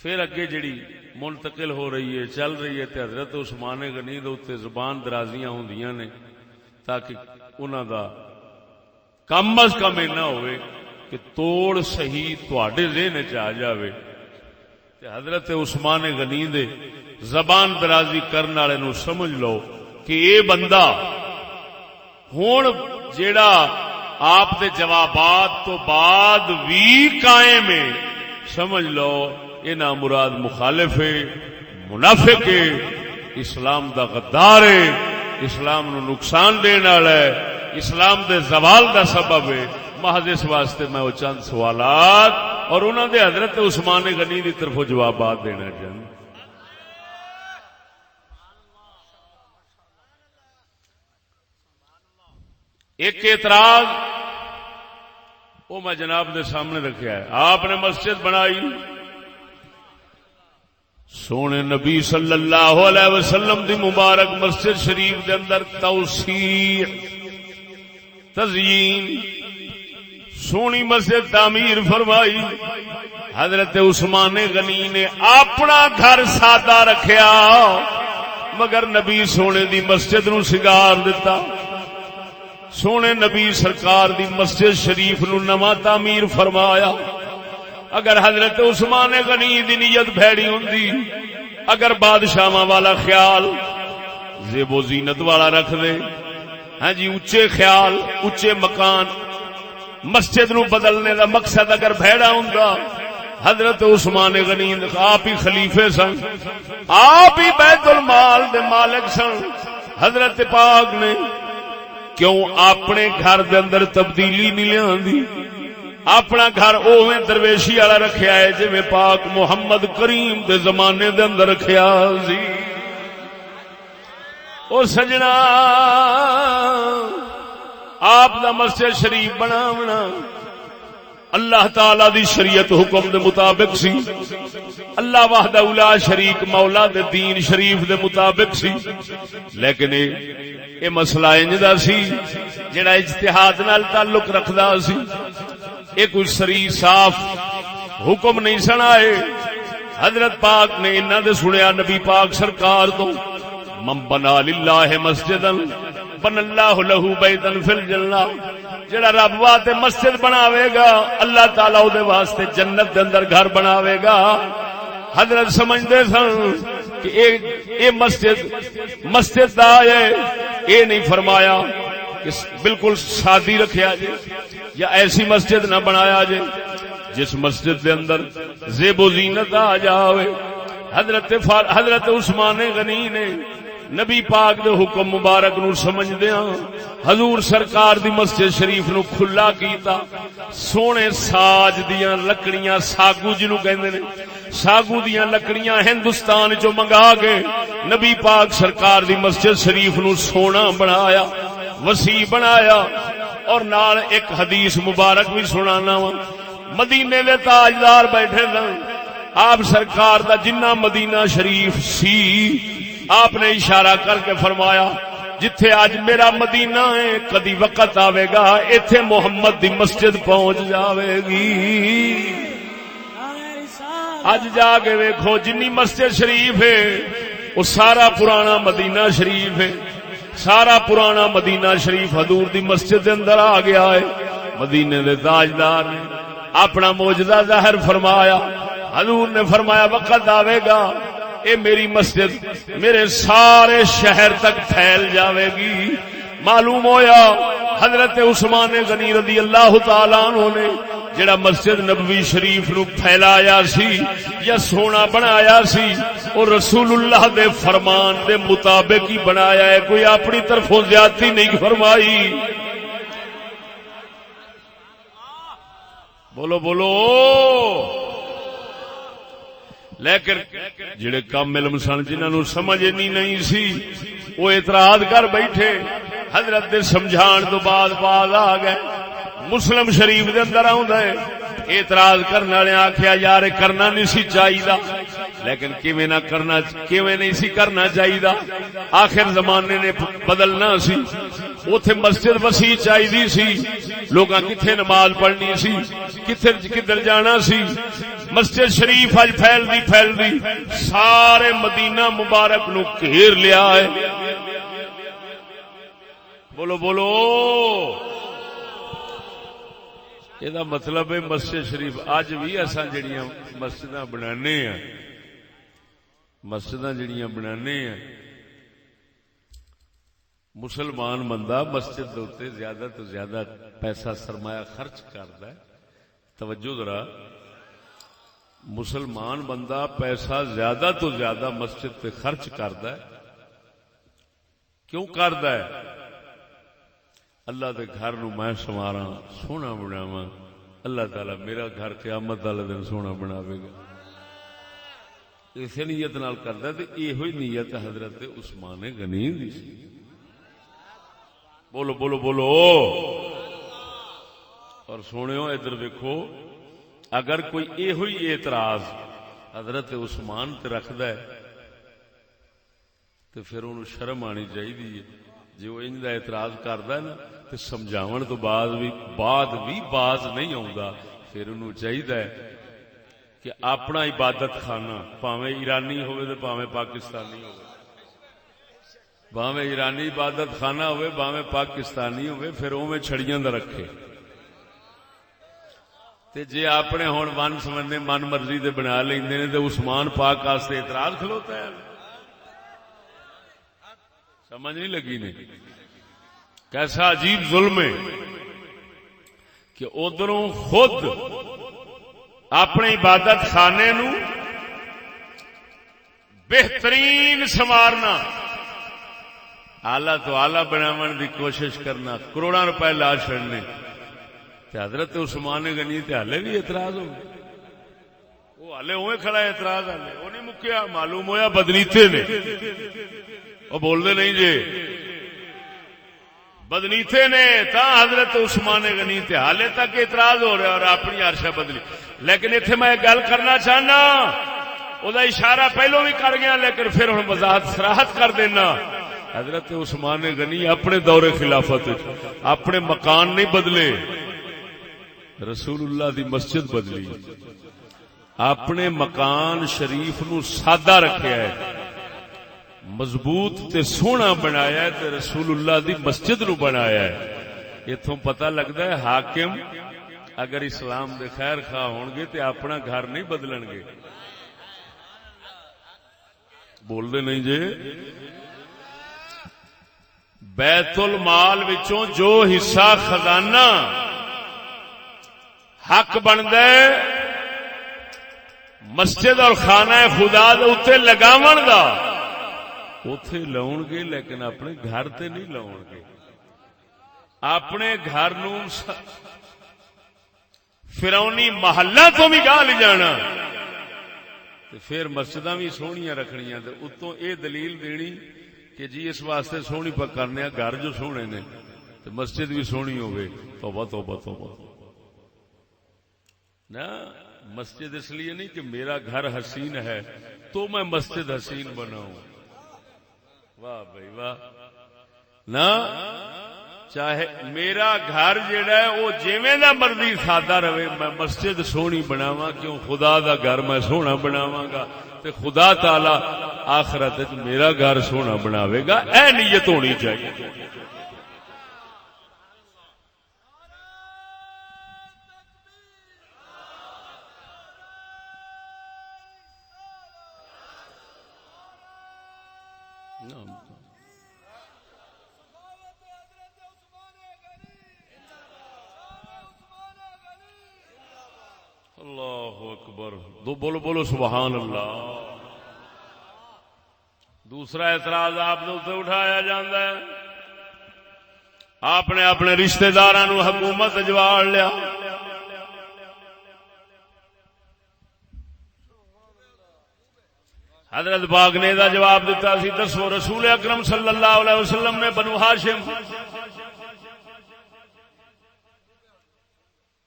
پھر اگے جڑی منتقل ہو رہی ہے، چل رہی ہے، تے حضرت عثمان غنی دے اوتے زبان درازیاں ہوندیاں نے تاکہ انہاں دا کم از کم اینا ہوئے کہ توڑ صحیح تواڈے ذہن وچ آ جاوے۔ تے حضرت عثمان غنی دے زبان درازی کرنے والے نو سمجھ لو کہ یہ بندہ ہون جیڑا آپ دے جوابات تو بعد بھی قائم ہے، سمجھ لو یہ نا مراد مخالف ہے، منافق ہے، اسلام دا غدار ہے، اسلام نو نقصان دینے والا ہے، اسلام دے زوال دا سبب ہے۔ محض اس واسطے میں وہ چند سوالات اور انہوں دے حضرت عثمان غنی دی طرف جوابات دینا چاہوں۔ ایک اعتراض وہ میں جناب دے سامنے رکھا ہے۔ آپ نے مسجد بنائی، سونے نبی صلی اللہ علیہ وسلم دی مبارک مسجد شریف دے اندر توسیع تزیین سونی مسجد تعمیر فرمائی۔ حضرت عثمان غنی نے اپنا گھر سادہ رکھیا مگر نبی سونے دی مسجد نو سنگار دیتا۔ سونے نبی سرکار دی مسجد شریف نو نواں تعمیر فرمایا۔ اگر حضرت عثمان غنی دی نیت بھیڑی ہوندی، اگر بادشاہاں والا خیال زیب و زینت والا رکھ دے، ہاں جی اونچے خیال اونچے مکان مسجد نو بدلنے دا مقصد اگر بھیڑا ہوندا، حضرت عثمان غنی آپ ہی خلیفے سن، آپ ہی بیت المال دے مالک سن، حضرت پاک نے کیوں اپنے گھر دے اندر تبدیلی نہیں لیاندی؟ اپنا گھر اوویں درویشی والا رکھیا ہے جویں پاک محمد کریم دے زمانے دے اندر رکھیا سی. او سجنا آپ دا مسجد شریف بناونا اللہ تعالی دی شریعت حکم دے مطابق سی. اللہ وحدہ لا شریک مولا دے دین شریف دے مطابق سی. لیکن اے مسئلہ انج دا سی جڑا اجتہاد نال تعلق رکھدا سی. اے کوئی سری صاف حکم نہیں سنائے. حضرت پاک نے انہاں دے سنیا نبی پاک سرکار تو من بنا للہ مسجدا بن اللہ لہ بیتا فی الجنہ. جڑا رب واسطے مسجد بناوے گا اللہ تعالی او دے واسطے جنت دے اندر گھر بناوے گا. حضرت سمجھدے سن کہ اے مسجد دا ہے. اے نہیں فرمایا کہ بالکل سادی رکھیا جے یا ایسی مسجد نہ بنایا جے جس مسجد دے اندر زیب و زینت آ جاوے. حضرت عثمان غنی نے نبی پاک دے حکم مبارک نو سمجھدیاں حضور سرکار دی مسجد شریف نو کھلا کیتا. سونے ساج دیاں لکڑیاں ساگو جنوں کہندے نے ساگو دیاں لکڑیاں ہندوستان چوں منگا کے نبی پاک سرکار دی مسجد شریف نو سونا بنایا وسیع بنایا. اور نال ایک حدیث مبارک بھی سنانا وا. مدینے دے تاجدار بیٹھے سن. آپ سرکار دا جنہ مدینہ شریف سی آپ نے اشارہ کر کے فرمایا جتھے آج میرا مدینہ ہے کدی وقت آوے گا ایتھے محمد دی مسجد پہنچ جاوے گی. اج جا کے ویکھو جنی مسجد شریف ہے وہ سارا پرانا مدینہ شریف ہے. سارا پرانا مدینہ شریف حضور دی مسجد دے اندر آ گیا ہے. مدینے دے تاجدار نے اپنا معجزہ ظاہر فرمایا. حضور نے فرمایا وقت آوے گا اے میری مسجد میرے سارے شہر تک پھیل جاوے گی. معلوم ہویا حضرت عثمان غنی رضی اللہ تعالیٰ عنہ نے جڑا مسجد نبوی شریف نو پھیلایا سی یا سونا بنایا سی اور رسول اللہ دے فرمان دے مطابق ہی بنایا ہے. کوئی اپنی طرفوں زیادتی نہیں فرمائی. بولو بولو. لیکن جڑے کم علم سن جنہاں نو سمجھ نہیں سی وہ اعتراض کر بیٹھے. حضرت دے سمجھان تو بعد آ گئے. مسلم شریف دے اندر آوندا ہے اعتراض کرنے والے آکھیا یار کرنا نہیں سی چاہیے لیکن کیویں نہ کرنا کیویں نہیں سی کرنا چاہیے. آخر زمانے نے بدلنا سی. اوتھے مسجد وسیع چاہیے سی. لوگاں کتھے نماز پڑھنی سی کدھر جانا سی. مسجد شریف اج پھیل دی سارے مدینہ مبارک نو گھیر لیا ہے. بولو بولو. یہ مطلب ہے مسجد شریف اج بھی اساں جڑیاں مسجداں بنانے ہیں مسلمان بندہ مسجد دے اوتے زیادہ تو زیادہ پیسہ سرمایہ خرچ کردا ہے. توجہ ذرا. مسلمان بندہ پیسہ زیادہ تو زیادہ مسجد پہ خرچ کردا ہے. کیوں کردا ہے؟ اللہ دے گھر نو میں سنواراں سونا بناواں اللہ تعالی میرا گھر قیامت والے دن سونا بناوے گا. اسی نیت نال کردا تے ایہو ہی نیت حضرت عثمان غنی دی سی. بولو بولو بولو. اور سونیو ادھر ویکھو اگر کوئی ایہو ہی اعتراض حضرت عثمان تے رکھدا ہے تے پھر انہوں شرم آنی چاہیے. جی وہ انج دا اعتراض کردا ہے نا تے سمجھاون تو بعد بھی باز نہیں آوندا. پھر انہوں چاہیے کہ اپنا عبادت خانہ پاویں ایرانی ہوئے تے پاویں پاکستانی ہوئے بھاویں ایرانی عبادت خانہ ہوئے بھاویں پاکستانی ہوئے پھر اوویں چھڑیاں دا رکھے. تے جے اپنے ہن ون سمجھنے من مرضی دے بنا لیندے نے تے عثمان پاک واسطے اعتراض کھلوتا ہے. سمجھ نہیں لگی نے کیسا عجیب ظلم ہے کہ ادھروں خود اپنے عبادت خانے نو بہترین سنوارنا آلہ تو آلہ بناون دی کوشش کرنا کروڑاں روپے لا چھڑنے حضرت عثمان غنی تے ہالے بھی اعتراض ہو گیا، وہ ہالے اوے کھڑا ہے اعتراض، ہالے وہ نہیں مکیا، معلوم ہویا بدنیتے نے، وہ بول دے نہیں جی بدنیتے نے، تا حضرت عثمان غنی تے حالے تک اعتراض ہو رہا اور اپنی عرشہ بدلی. لیکن اتنے میں گل کرنا چاہنا، وہ اشارہ پہلو بھی کر گیا لیکن پھر ہوں وضاحت صراحت کر دینا. حضرت عثمان غنی اپنے دور خلافت اپنے مکان نہیں بدلے، رسول اللہ دی مسجد بدلی، اپنے مکان شریف نو سادہ رکھیا ہے، مضبوط تے سونا بنایا ہے، تے رسول اللہ دی مسجد نو بنایا ہے. اتوں پتہ لگتا ہے حاکم اگر اسلام دے خیر خواہ ہون گے تے اپنا گھر نہیں بدلن گے. بول دے نہیں جی. بیت المال وچوں جو حصہ خزانہ حق بندا ہے مسجد اور خانہ خدا دے اوتے لگاون دا، اوتھے لاؤن گے لیکن اپنے گھر تے نہیں لاؤن گے. اپنے گھر نو فرعونی محلہ تو بھی گاہ لے جانا تے پھر مسجداں بھی سونیاں رکھنیاں تے اتوں اے دلیل دینی کہ جی اس واسطے سونی پا کرنے گھر جو سونے نے تے مسجد بھی سونی ہوگی. توبہ توبہ توبہ. نہ مسجد اس لیے نہیں کہ میرا گھر حسین ہے تو میں مسجد حسین بناؤں، واہ بھائی واہ. نہ چاہے میرا گھر جڑا ہے وہ جویں دا مرضی سادہ رہے، میں مسجد سونی بناواں، کیوں خدا دا گھر میں سونا بناواں گا تے خدا تعالی آخرت وچ میرا گھر سونا بناوے گا. اے نیت ہونی چاہیے. اللہ اکبر. دو بولو بولو سبحان اللہ. دوسرا اعتراض آپ نے اتنے اٹھایا جاندہ ہے، آپ نے اپنے رشتہ داراں نو حکومت جوڑ لیا. حضرت پاک نے دا جواب دیتا سی، دسو رسول اکرم صلی اللہ علیہ وسلم نے بنو ہاشم،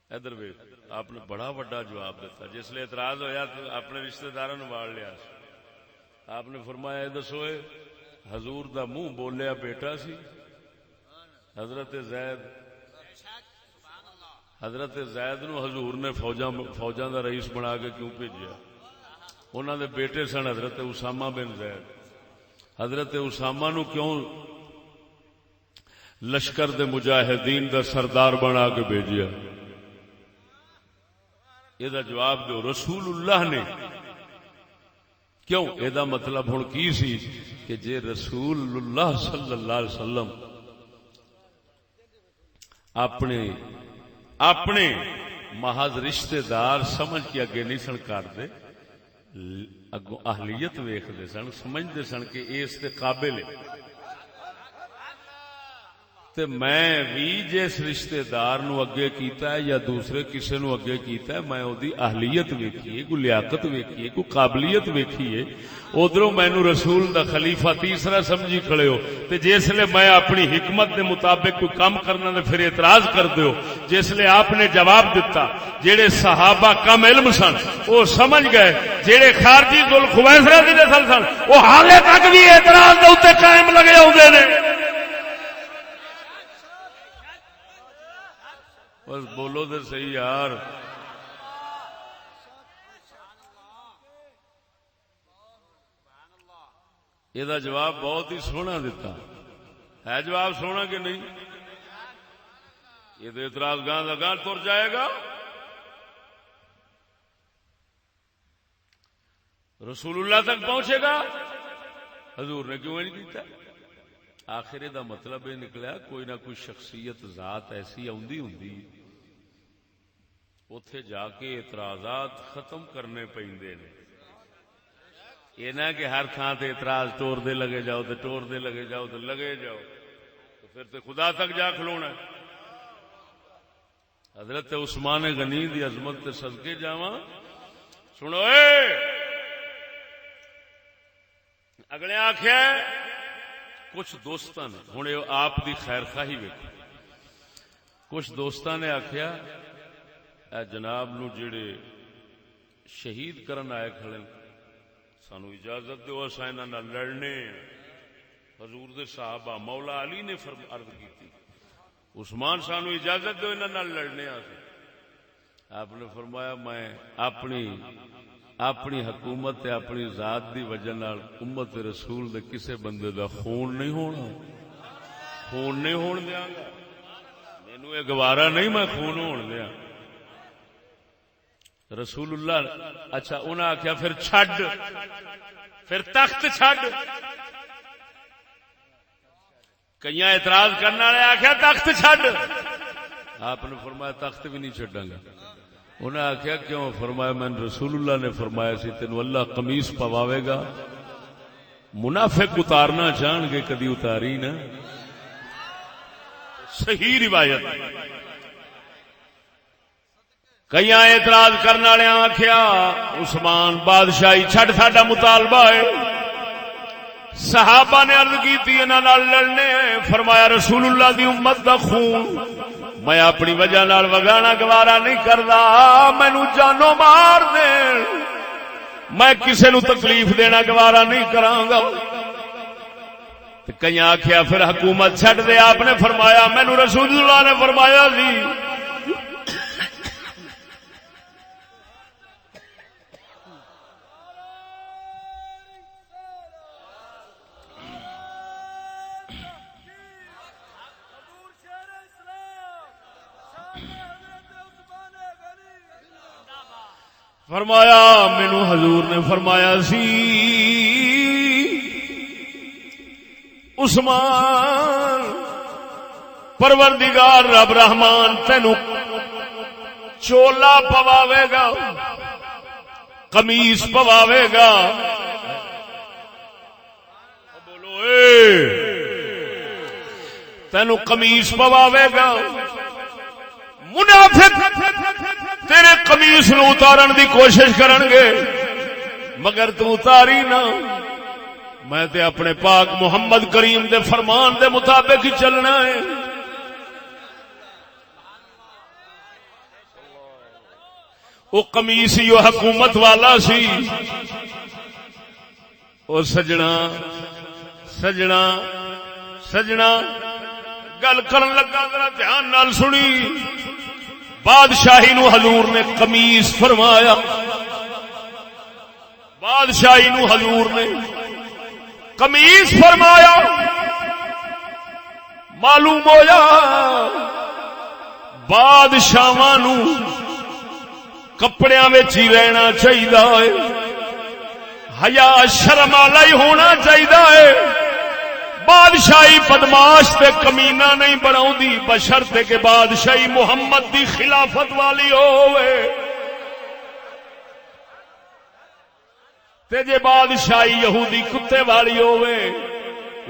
ادھر بھی آپ نے بڑا بڑا جواب دیتا. جس لئے اعتراض ہویا تو اپنے رشتہ داراں نو واڑ لیا. آپ نے فرمایا دسو حضور دا منہ بولیا بیٹا سی حضرت زید، حضرت زید نو حضور نے فوجاں دا رئیس بنا کے کیوں بھیجیا؟ انہاں دے بیٹے سن حضرت اسامہ بن زید. حضرت اسامہ نو کیوں لشکر دے مجاہدین دا سردار بنا کے بھیجیا؟ یہ دا جواب دو. رسول اللہ نے کیوں؟ یہ دا مطلب ہن کی سی کہ جے رسول اللہ صلی اللہ علیہ وسلم اپنے محض رشتہ دار سمجھ کے اگے نہیں سن کرتے، اگوں اہلیت ویکھدے سن، سمجھدے سن کہ اس تے قابل ہے. تے میں بھی جس رشتہ دار نو اگے کیتا ہے یا دوسرے کسے نو اگے کیتا ہے، میں اودی اہلیت ویکھیے، کوئی لیاقت ویکھیے، کوئی قابلیت ویکھیے. ادھروں مینوں رسول دا خلیفہ تیسرا سمجھی کھڑے ہو تے جس لے میں اپنی حکمت دے مطابق کوئی کام کرنا تے پھر اعتراض کردے ہو. جس لے آپ نے جواب دیتا، جڑے صحابہ کم علم سن وہ سمجھ گئے، جڑے خارجی ذل خویسرہ دی نسل سن وہ حالے تک بھی اعتراض دے اوتے قائم لگے ہوندے نے. بس بولو تو صحیح یار. یہ جواب بہت ہی سونا دیتا ہے. جواب سونا کہ نہیں؟ یہ تو اعتراض گاں لگا تر جائے گا. رسول اللہ تک پہنچے گا، حضور نے کیوں نہیں کیتا؟ آخر دا مطلب یہ نکلا کوئی نہ کوئی شخصیت ذات ایسی آندی ہوندی اوتھے جا کے اعتراضات ختم کرنے پیندے نے. یہ نہ کہ ہر تھان تے اعتراض ٹور دے لگے جاؤ تے ٹور دے لگے جاؤ تے لگے جاؤ، تو پھر تے خدا تک جا کھلونا ہے. حضرت عثمان غنی دی عظمت تے صدقے جاواں. سنو اگلے آخیا کچھ دوستاں نے ہن آپ دی خیر خواہی ویکھو. کچھ دوستاں نے آخیا اے جناب نو جڑے شہید کرن آئے کھڑے سانو اجازت دیو اساں انہاں نال لڑنے. حضور دے صحابہ مولا علی نے عرض کیتی عثمان سانو اجازت دیو انہاں نال لڑنے. آپ نے فرمایا میں اپنی حکومت تے اپنی ذات دی وجہ نال امت رسول دے کسے بندے دا خون نہیں ہونا، خون نہیں ہون دیاں گا. مینوں یہ گوارا نہیں میں خون ہون دیاں. رسول اللہ اچھا انہاں آخیا پھر چھڈ، پھر تخت چھڈ. کئی اعتراض کرنے والے آخیا تخت چھڈ. آپ نے فرمایا تخت بھی نہیں چھڈاں گا. انہیں آخیا کیوں؟ فرمایا میں رسول اللہ نے فرمایا سی تینوں اللہ قمیص پواوے گا. منافق اتارنا چاہن گے کدی اتاری نہ. صحیح روایت. کئی اعتراض کرنے والے آخیا عثمان بادشاہی چھڈ ساڈا مطالبہ ہے. صحابہ نے عرض کی انہاں نال لڑنے. فرمایا رسول اللہ دی امت دا خون میں اپنی وجہ نال وگانا گوارا نہیں کردا. مینوں جانو مار دے میں کسے نو تکلیف دینا گوارا نہیں کراں گا. کئی آخیا پھر حکومت چھڈ دے. آپ نے فرمایا مینوں رسول اللہ نے فرمایا سی فرمایا مینوں حضور نے فرمایا سی عثمان پروردگار رب رحمان تینوں چولا پواوے گا، قمیص پواوے گا. بولو تینوں قمیص پواوے گا. منافق تیرے قمیص نو اتارن دی کوشش کرن گے مگر تو اتاری نہ. میں تے اپنے پاک محمد کریم دے فرمان دے مطابق ہی چلنا ہے. وہ قمیص جو حکومت والا سی. او سجنا سجنا سجنا گل کرن لگا ذرا دھیان نال سنی. بادشاہی نو حضور نے قمیص فرمایا. بادشاہی نو حضور نے قمیص فرمایا. معلوم ہویا بادشاہاں نو کپڑیاں وچ ہی رہنا چاہیدا ہے. حیا شرم والا ہی ہونا چاہیدا ہے. بادشاہی بدماش تے کمینہ نہیں بناؤندی بشرطے کہ بادشاہی محمد دی خلافت والی ہوئے. تے جے بادشاہی یہودی کتے والی ہوئے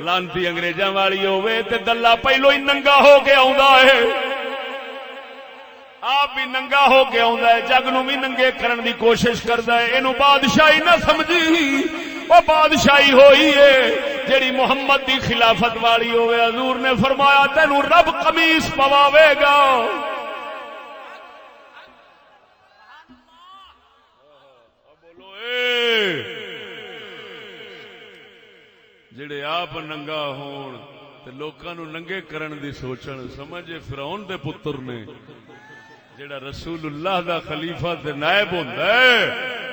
لانتی انگریزاں والی ہوئے تے دلہ پہلو ہی ننگا ہو کے آوندا ہے. آپ بھی ننگا ہو کے آوندا ہے. جگ نو بھی ننگے کرن دی کوشش کردا ہے. اینو بادشاہی نہ سمجھی. وہ بادشاہی ہوئی ہے جیڑی محمد دی خلافت والی ہوئے. حضور نے فرمایا تینوں رب قمیص پواوے گا. بولو جڑے آپ ننگا ہون تے لوکاں نو ننگے کرن دی سوچن سمجھے فرعون دے پتر نے. جڑا رسول اللہ دا خلیفہ تے نائب ہوندا ہے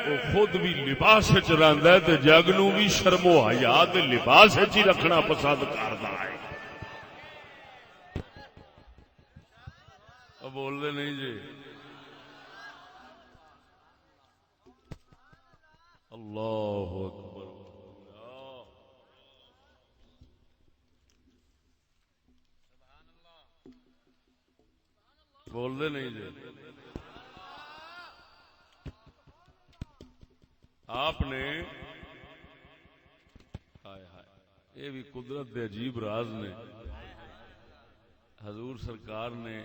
وہ خود بھی لباس وچ رہندا ہے تے جگ نو بھی شرم و حیا تے لباس وچ ہی رکھنا پسند کردا ہے. اب بول دے نہیں جی. اللہ اکبر. بول دے نہیں جی. آپ نے یہ بھی قدرت دے عجیب راز نے. حضور سرکار نے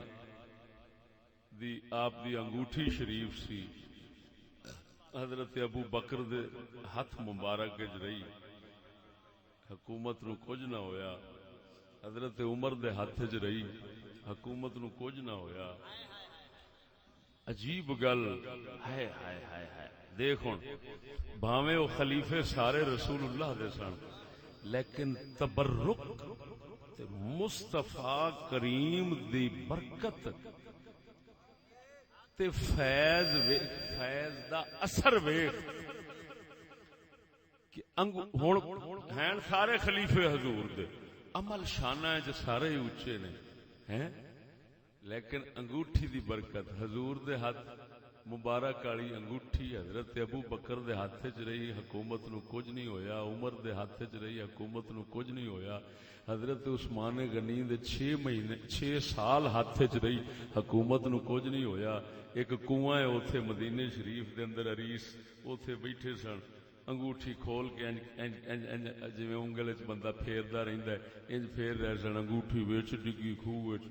دی آپ دی انگوٹھی شریف سی حضرت ابو بکر دے ہاتھ مبارک وچ رہی، حکومت نو کچھ نہ ہویا. حضرت عمر دے ہاتھ وچ رہی، حکومت نو کچھ نہ ہویا. عجیب گل ہے. ہائے ہائے ہائے دیکھ ہن بھاویں او خلیفے سارے رسول اللہ دے سن، لیکن تبرک تے مصطفیٰ کریم دی برکت تے فیض دا اثر ویکھ کہ ہن ہیں سارے خلیفے حضور دے، عمل شانہ جو سارے ہی اونچے نے ہیں، لیکن انگوٹھی دی برکت حضور دے ہاتھ مبارک والی انگوٹھی حضرت ابو بکر دے ہاتھ وچ رہی، حکومت نو کچھ نہیں ہویا. عمر دے ہاتھ وچ رہی، حکومت نو کچھ نہیں ہویا. حضرت عثمان غنی دے 6 سال ہاتھ وچ رہی، حکومت نو کچھ نہیں ہویا. ایک کنواں ہے اوتھے مدینے شریف دے اندر عریس، اوتھے بیٹھے سن، انگوٹھی کھول کے جویں انگل وچ بندہ پھیردا رہندا ہے انج پھیر رہے سن. انگوٹھی وچ ڈگی خوہ وچ،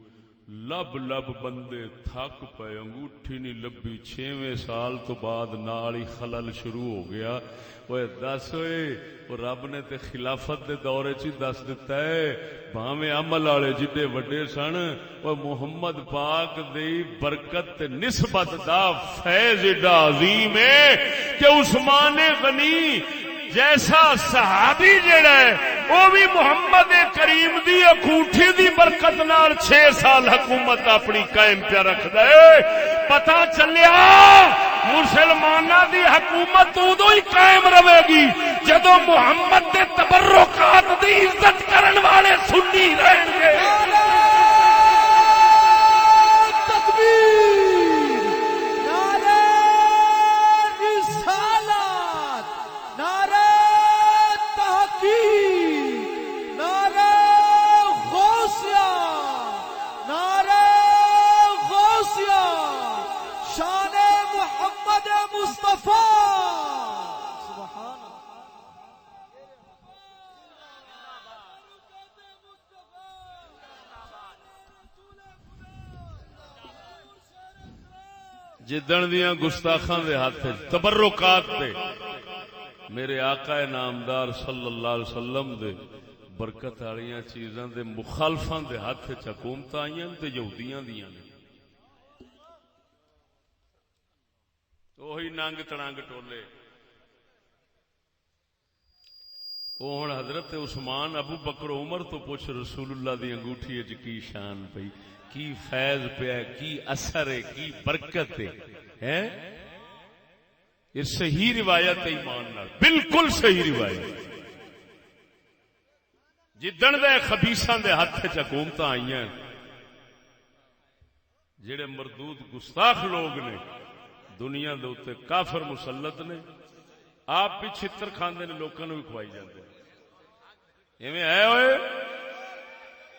لب لب بندے تھک پئے، انگوٹھی نہیں لبھی. 6ویں سال تو بعد نال ہی خلل شروع ہو گیا. اوئے دس ہوئے او رب نے تے خلافت دے دور چ دس دتا ہے، بھاویں عمل والے جڈے وڈے سن، او محمد پاک دی برکت تے نسبت دا فیض ایڈا عظیم ہے کہ عثمان غنی جیسا صحابی جڑا ہے وہ بھی محمد کریم دی انگوٹھی دی برکت نال 6 سال حکومت اپنی قائم پہ رکھدا ہے. پتہ چلیا مسلماناں دی حکومت ادو ہی قائم رہے گی جدو محمد دے تبرکات دی عزت کرن والے سنی رہن گے. جدن دیاں گستاخاں دے ہاتھ تبرکات تے میرے آقا نامدار صلی اللہ علیہ وسلم دے برکت والیاں چیزاں دے مخالفاں دے ہاتھ حکومتاں آئیاں تے یہودیاں دیاں نے. وہی ننگ تڑنگ ٹولے وہ ہن حضرت عثمان ابو بکر عمر تو پوچھ رسول اللہ دی انگوٹھی وچ کی شان پئی، کی فیض پیا، کی اثر ہے، کی برکت ہے. یہ صحیح روایت ہے ایمان نال، بالکل صحیح روایت. جدن دے خبیثاں دے ہاتھ وچ حکومتاں آئیاں، جڑے مردود گستاخ لوگ نے دنیا دے اوتے کافر مسلط نے، آپ بھی چھتر کھاندے نے، لوکاں نوں بھی کھوائی جاندے. ایویں ہے ہوئے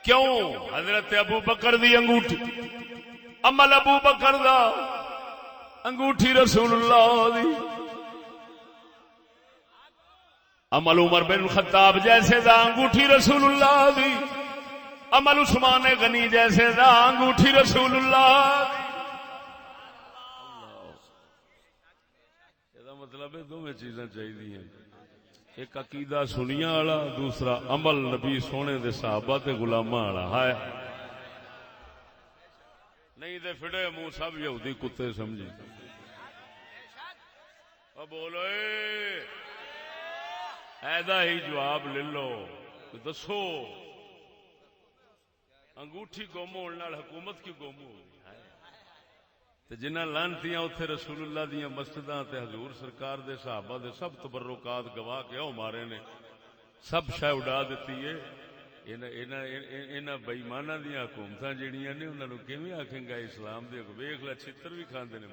کیوں؟ حضرت ابو بکر دی انگوٹھی، عمل ابو بکر دا، انگوٹھی رسول اللہ دی، عمل عمر بن خطاب جیسے دا، انگوٹھی رسول اللہ دی، عمل عثمان غنی جیسے دا، انگوٹھی رسول اللہ دی. یہ مطلب ہے دونوں چیزاں چاہیے، ایک عقیدہ سنیاں والا، دوسرا عمل نبی سونے دے صحابہ تے غلاماں والا. ہے نہیں تے پھڑے منہ سب یہودی کتے سمجھی. اب بولو ایدا ہی جواب لے لو، دسو انگوٹھی گم ہونے نال حکومت کی گم ہو گئی؟ جنہ لانتیاں اتنے رسول اللہ دیاں مسجداں تے حضور سرکار دے صحابہ دے سب تبرکات گواہ کے او مارے نے، سب شے اڑا دیتی ہے. انہاں بے ایماناں دیاں حکومتاں جڑیاں نے انہاں نوں کیویں آکھیں گا اسلام دے؟ ویکھ لے چھتر بھی کھاندے نے.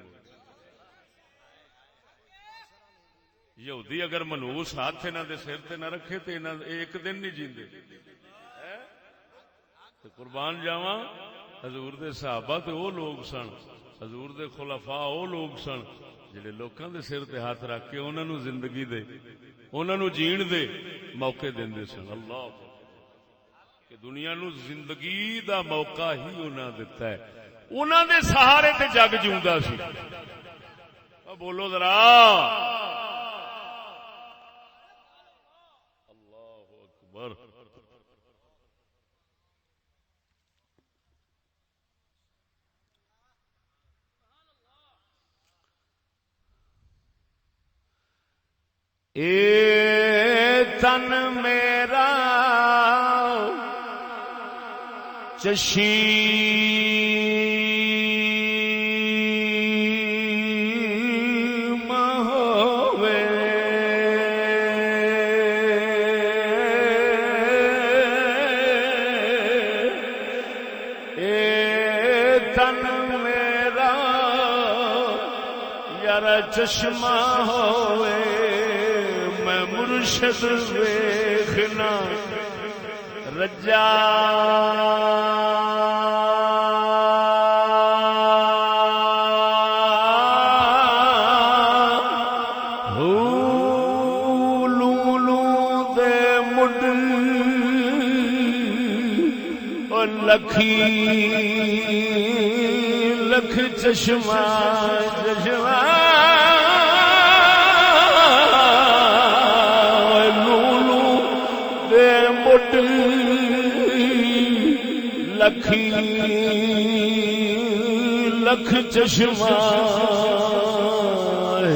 یہودی اگر منوس ہاتھ انہاں دے سر تے نہ رکھے تے انہاں ایک دن نہیں جیندے. قربان جاواں حضور دے صحابہ تے او لوگ سن، حضور دے خلفاء او لوگ سن جڑے لوکاں دے سر تے ہاتھ رکھ کے انہاں نوں زندگی دے، انہاں نوں جین دے موقع دیندے سن. اللہ کہ دنیا نو زندگی دا موقع ہی انہاں دتا ہے. انہاں دے سہارے تے جگ جیوندا سی. بولو ذرا اللہ اکبر. اے تن میرا چشیم ہوئے اے تن میرا یار چشمہ ہوئے مرشد ویکھنا رجا لولو دے مڈ لکھی لکھ چشمہ چشمہ لکھی لکھ چشمہ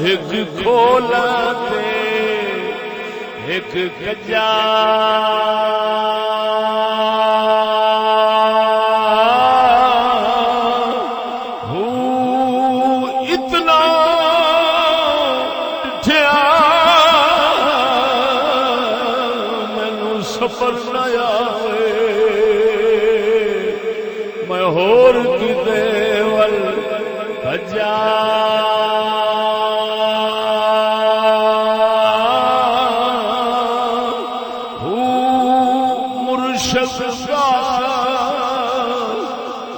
ایک کھولا تے ایک کجا اتنا ڈھیا مینو سفر نہ آوے میں ہور کتے ول بھجا مرشد کا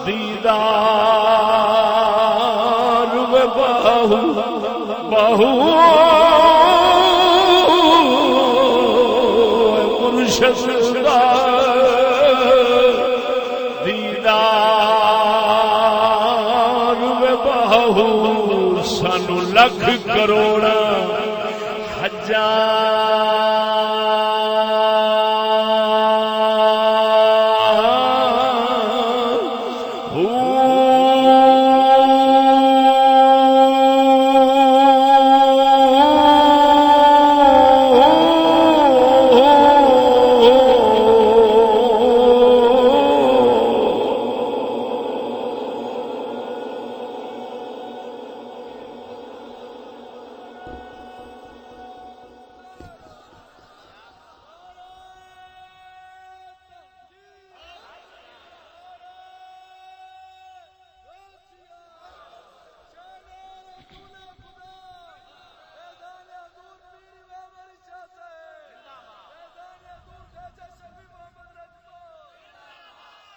دیدار بہو بہو مرشد کا سانو لکھ کروڑا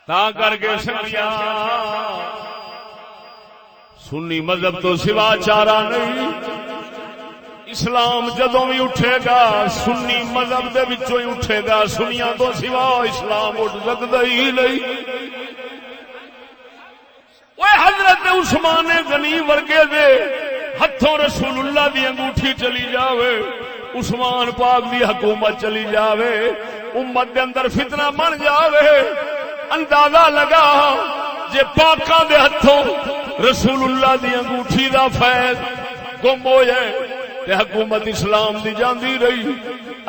تا کر کے سنگیا سنی مذہب تو سوا چارہ نہیں. اسلام جدوں بھی اٹھے گا سنی مذہب دے وچوں ہی اٹھے گا. سنیاں تو سوا اسلام اٹھ سکدا ہی نہیں. اوے حضرت عثمان غنی ورگے دے ہتھوں رسول اللہ دی انگوٹھی چلی جاوے, عثمان پاک دی حکومت چلی جاوے, امت دے اندر فتنہ بن جاوے, اندازہ لگا جے پاکاں دے ہتھوں رسول اللہ دی انگوٹھی دا فیض گم ہو جائے تے حکومت اسلام دی جاندی رہی.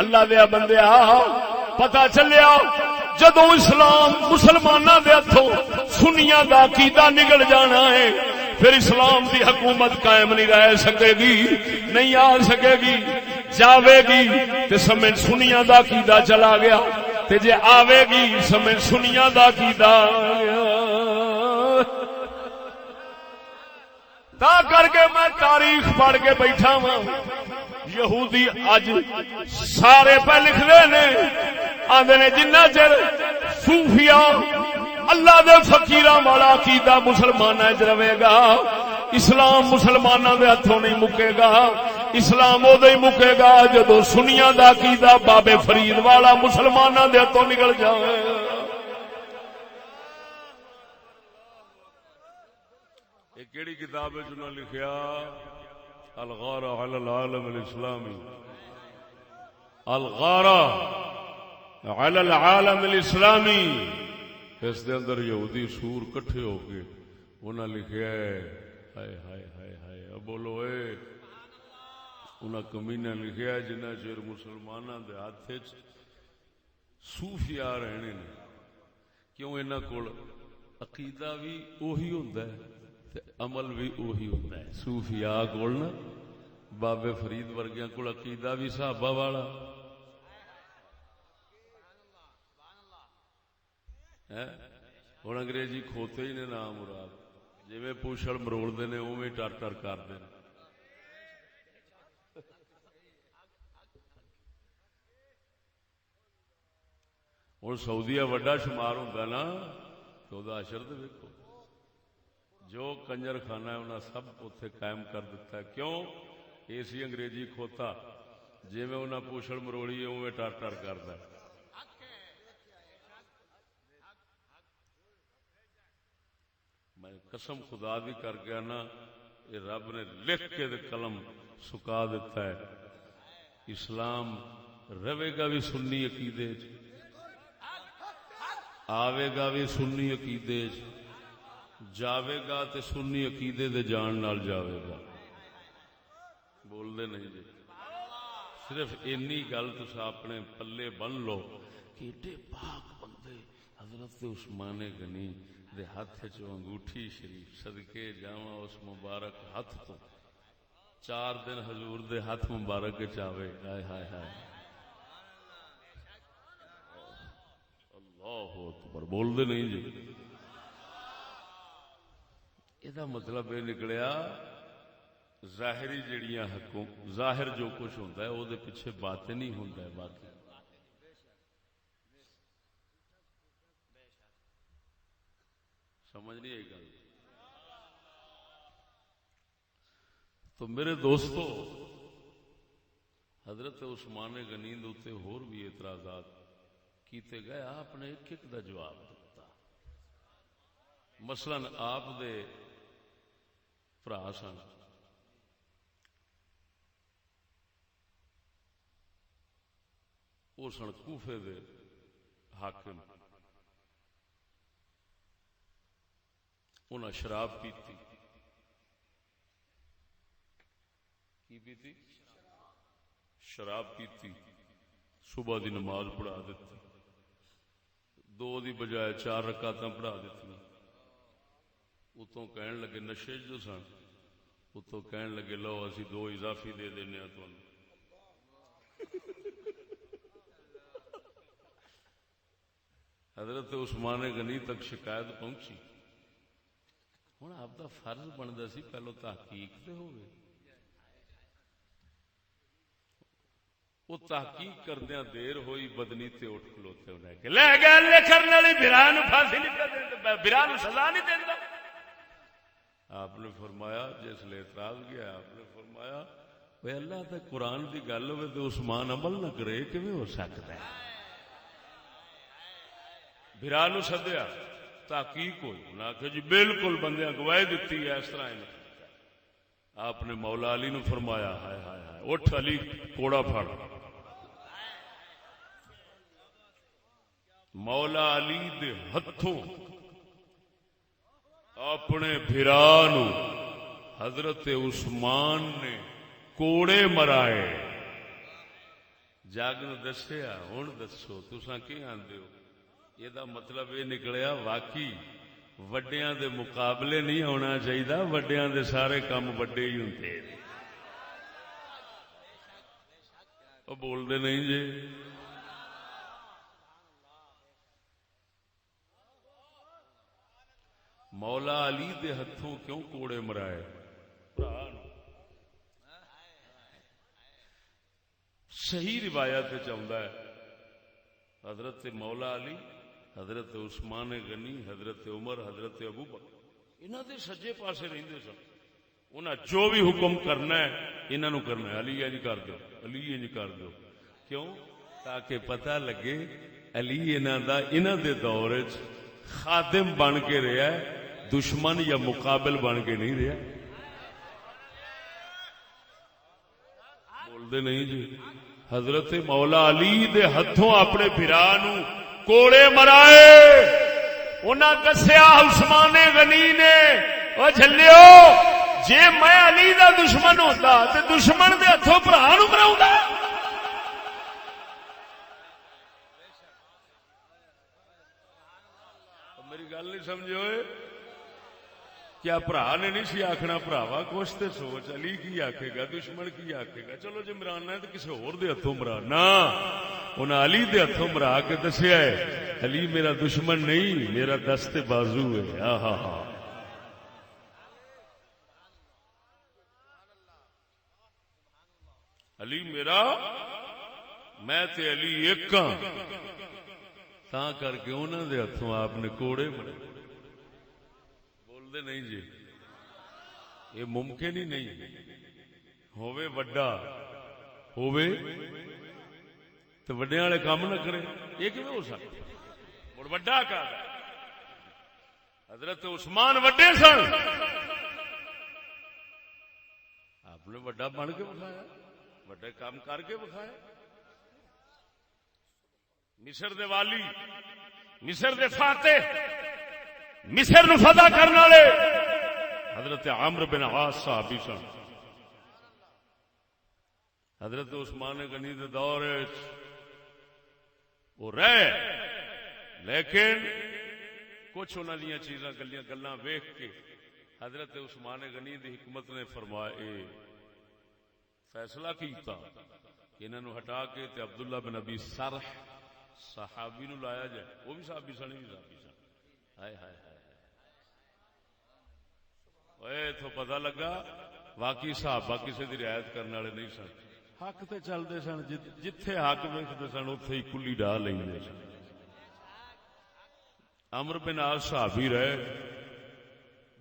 اللہ دے بندیا پتہ چلیا جدوں اسلام مسلماناں دے ہتھوں سنیاں دا عقیدہ نگل جانا ہے پھر اسلام دی حکومت قائم نہیں رہ سکے گی, نہیں آ سکے گی. جاوے گی تے سمجھ سنیاں دا عقیدہ چلا گیا, تے جے آوے گی سمجھ سنیاں دا عقیدہ آ گیا. تا کر کے میں تاریخ پڑھ کے بیٹھا ہوں. یہودی اج سارے پہ لکھ دے نے آندے نے جنہ چر صوفیاء اللہ دے فقیراں والا عقیدہ مسلماناں وچ رہے گا اسلام مسلماناں دے ہتھوں نہیں مکے گا. اسلام اودے ہی مکے گا جدوں سنیاں دا عقیدہ بابے فرید والا مسلماناں دے ہتھوں نکل جائے. کیڑی کتاب ہے جنہوں نے لکھیا الغارہ علی العالم الاسلامی، الغارہ علی العالم الاسلامی. اس دے اندر یہودی سور کٹھے ہو کے انہاں لکھیا ہے ہائے ہائے ہائے ہائے بولو اے انہاں کمینہ لکھیا ہے جنہ چیر مسلماناں دے ہاتھ وچ صوفیاء رہنے نے. کیوں انہاں کول عقیدہ بھی اوہی ہوندا ہے تے عمل بھی اوہی ہوندا ہے. صوفیاء کول نا بابے فرید ورگیاں کول عقیدہ بھی صحابہ والا ہوں انگریزی کھوتے ہی نے نام مراد جی پوچھڑ مروڑتے ہیں اوے ٹر ٹر کرتے ہیں. ہوں سعودیہ وڈا شمار ہوتا نا تو وہ اشر تو ویکو جو کنجر خانہ ہے انہیں سب اتنے قائم کر دیتا ہے. کیوں یہ سی انگریزی کھوتا جی میں انہیں پوچھڑ مروڑی اوے ٹر ٹر کرتا ہے. میں قسم خدا دی کر کے نا یہ رب نے لکھ کے قلم سکا دیتا ہے. اسلام رہے گا بھی سنی عقیدے آوے گا بھی سنی عقیدے جاوے گا تے سنی عقیدے دے جان نال جاوے گا. بول دے نہیں جی صرف اینی گل تسا اپنے پلے بن لو کہ ایڈے پاک بندے حضرت عثمان غنی دے ہاتھ چ انگوٹھی شریف صدقے جاواں اس مبارک ہاتھ تو 4 دن حضور دے ہاتھ مبارک چاوے. ہائے ہائے ہائے اللہ اکبر بول دے نہیں جی. یہ مطلب یہ نکلیا ظاہری جڑیاں حقوق ظاہر جو کچھ ہوتا ہے وہ دے پیچھے باطن ہی ہوتا ہے. باقی سمجھ نہیں آئی گل. تو میرے دوستو حضرت عثمان غنی دے اوتے ہور بھی اعتراضات کیتے گئے. آپ نے ایک ایک دا جواب دیتا. مثلا آپ دے بھرا سن وہ سن کوفے دے حاکم. انہاں شراب پیتی. کی پیتی؟ شراب پیتی. صبح دی نماز پڑھا دیتی. 2 دی بجائے 4 رکعتاں پڑھا دیتی. اتوں کہن لگے نشے جو سن اتوں کہن لگے لو اسی 2 اضافی دے دینے ہیں تمہیں. حضرت عثمان غنی تک شکایت پہنچی. ہوں آپ کا فرض بنتا سی پہلو تحقیق تے ہوئے. وہ تحقیق کردیا دیر ہوئی بدنی تے اٹھ کھلوتے انہیں کہ لے گئے کرنے والی بھرا نو پھانسی نہیں دیندا بھرا نو سزا نہیں دیندا. آپ نے فرمایا جس لے اعتراض گیا آپ نے فرمایا وہ اللہ تے قرآن دی گل ہوئے تو عثمان عمل نہ کرے کیویں ہو سکتا ہے. بھرا نو سدیا تحقیق ہوئی انہیں آخیا جی بالکل بندیاں گواہی دیتی ہے اس طرح. آپ نے مولا علی نو فرمایا ہائے ہائے ہائے اٹھ علی کوڑا پھڑ. مولا علی دے ہتھوں اپنے بھرا نو حضرت عثمان نے کوڑے مرائے. جگ نو دسیا ہن دسو تساں کی آندے ہو. یہ مطلب یہ نکلیا واقعی وڈیاں دے مقابلے نہیں ہونا چاہیے. وڈیاں دے سارے کام وڈے ہی ہوندے. وہ بول دے نہیں جی. مولا علی دے ہتھوں کیوں کوڑے مرائے؟ صحیح روایت چاہتا ہے حضرت مولا علی حضرت عثمان غنی حضرت عمر حضرت ابو بکر انہاں دے سجے پاسے رہندے سن. انہاں جو بھی حکم کرنا ہے انہاں نو کرنا ہے. علی انج کر دو علی انج کر دو. کیوں؟ تاکہ پتہ لگے علی انہاں دا انہاں دے دور وچ خادم بن کے رہیا ہے دشمن یا مقابل بن کے نہیں رہا. بولتے نہیں جی. حضرت مولا علی دے ہتھوں اپنے بھرا نو کوڑے مرائے. انہاں دسیا عثمان غنی نے او جھلیو جے میں علی دا دشمن ہوتا تے دشمن دے ہتھوں بھرا نو مراؤندا. میری گل نہیں سمجھو. کیا برا نے نہیں سی آخنا بھراوا کچھ تے سوچ. علی کی آکھے گا دشمن کی آکھے گا. چلو جی مرانا ہے تو کسی ہور دے ہتھوں مرانا. انہاں علی دے ہتھوں مرا کے دسیا ہے علی میرا دشمن نہیں میرا دست بازو ہے. ہاں ہاں علی میرا میں تے علی ایک ہاں. تا کر کے انہاں دے ہتھوں آپ نے کوڑے مرے. بولدے نہیں جی. یہ ممکن ہی نہیں ہووے وڈا ہووے تو وڈے والے کام نہ کرے. یہ کیوں ہو سکتا؟ اور وڈا کا حضرت عثمان وڈے سن. آپ نے وڈا بن کے بکھایا وڈے کام کر کے بکھایا. مصر دے والی مصر دے فاتح مصر نو فتح کرنے والے حضرت عمرو بن عاص صحابی سن. حضرت عثمان غنی دے دور وہ رہے لیکن کچھ انہاں دیاں چیزاں گلاں ویکھ کے حضرت عثمان غنی دی حکمت نے فرمایا فیصلہ کیتا کہ انہاں نو ہٹا کے تے عبداللہ بن ابی سرح صحابی نو لایا جائے. وہ بھی صحابی سن بھی صحابی سن. ہائے ہائے ہائے اے تو پتہ لگا واقعی صحابہ کسی دی رعایت کرنے والے نہیں سن. حق تے چلتے سن جتھے حق ویکھدے سن اوتھے ہی کلی ڈا لیندے سن. عمرو بن عاص صحابی رہے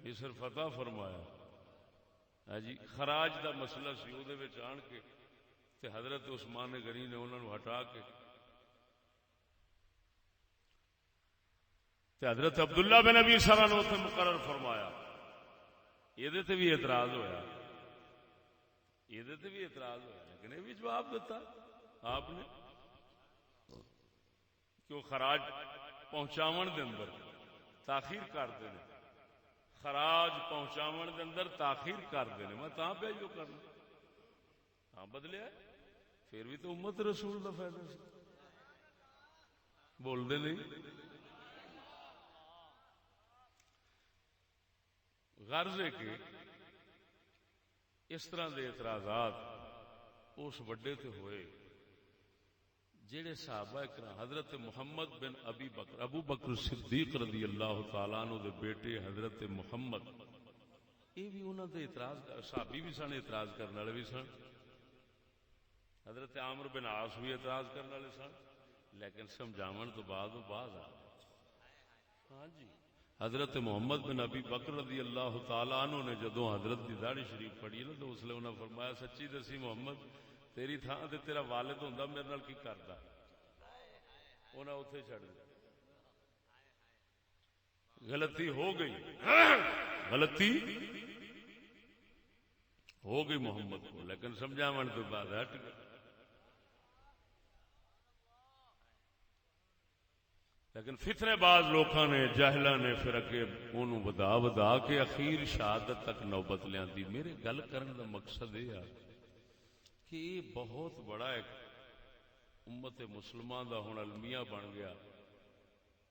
مصر فتح فرمایا جی. خراج دا مسئلہ سی او دے وچ آن کے تے حضرت عثمان غنی نے انہاں نو ہٹا کے تے حضرت عبداللہ بن ابی سرح نو تے مقرر فرمایا. یہ تے بھی اعتراض ہویا یہ تے بھی اعتراض ہویا لیکن یہ بھی جواب دیتا آپ نے کہ وہ خراج پہنچاون دے اندر تاخیر کرتے ہیں. خراج پہنچاون دے اندر تاخیر کرتے ہیں. میں تاں پہ جو کرنا ہاں بدلیا پھر بھی تو امت رسول دا فائدہ سی. بول دے نہیں. غرض ہے کہ اس طرح دے اعتراضات اس وڈے تے ہوئے جڑے صحابہ کرام حضرت محمد بن ابو بکر صدیق رضی اللہ تعالیٰ عنہ دے بیٹے حضرت محمد یہ بھی انہوں دے اعتراض صحابی بھی سن اعتراض کرنے والے بھی سن. حضرت عمرو بن عاص بھی اعتراض کرنے والے سن لیکن سمجھاون تو بعد آ ہاں جی. حضرت محمد بن ابی بکر رضی اللہ تعالیٰ عنہ نے جدوں حضرت دی داڑھی شریف پڑھی نا تو اس لیے انہوں نے فرمایا سچی دسی محمد تیری تھان تے تیرا والد ہوندا میرے نال کی کردا. انہاں اوتھے چھڑ دیا. غلطی ہو گئی غلطی ہو گئی محمد کو لیکن سمجھاون تو بعد ہٹ گئے. لیکن فتنے باز لوکاں نے جاہلاں نے پھر اگے انہوں ودا کے اخیر شہادت تک نوبت لیاندی. میرے گل کرن دا مقصد یہ ہے کہ یہ بہت بڑا ایک امت مسلمان دا ہن المیہ بن گیا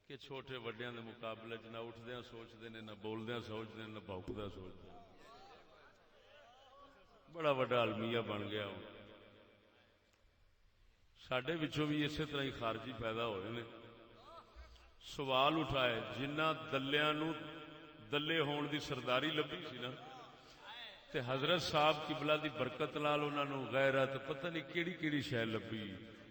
کہ چھوٹے وڈیاں دے مقابلے چ نہ اٹھدیاں سوچدے نے نہ بولدیاں سوچدے نے نہ بھوکدیاں سوچدے. بڑا وڈا المیہ بن گیا. ساڈے وچوں بھی اسی طرح ہی خارجی پیدا ہوئے نے. سوال اٹھائے جنہ دلیاں نو دلے ہون دی سرداری لبھی سی نا تے حضرت صاحب قبلہ دی برکت نال انہاں نو غیرت پتہ نہیں کیڑی کیڑی شے لبھی.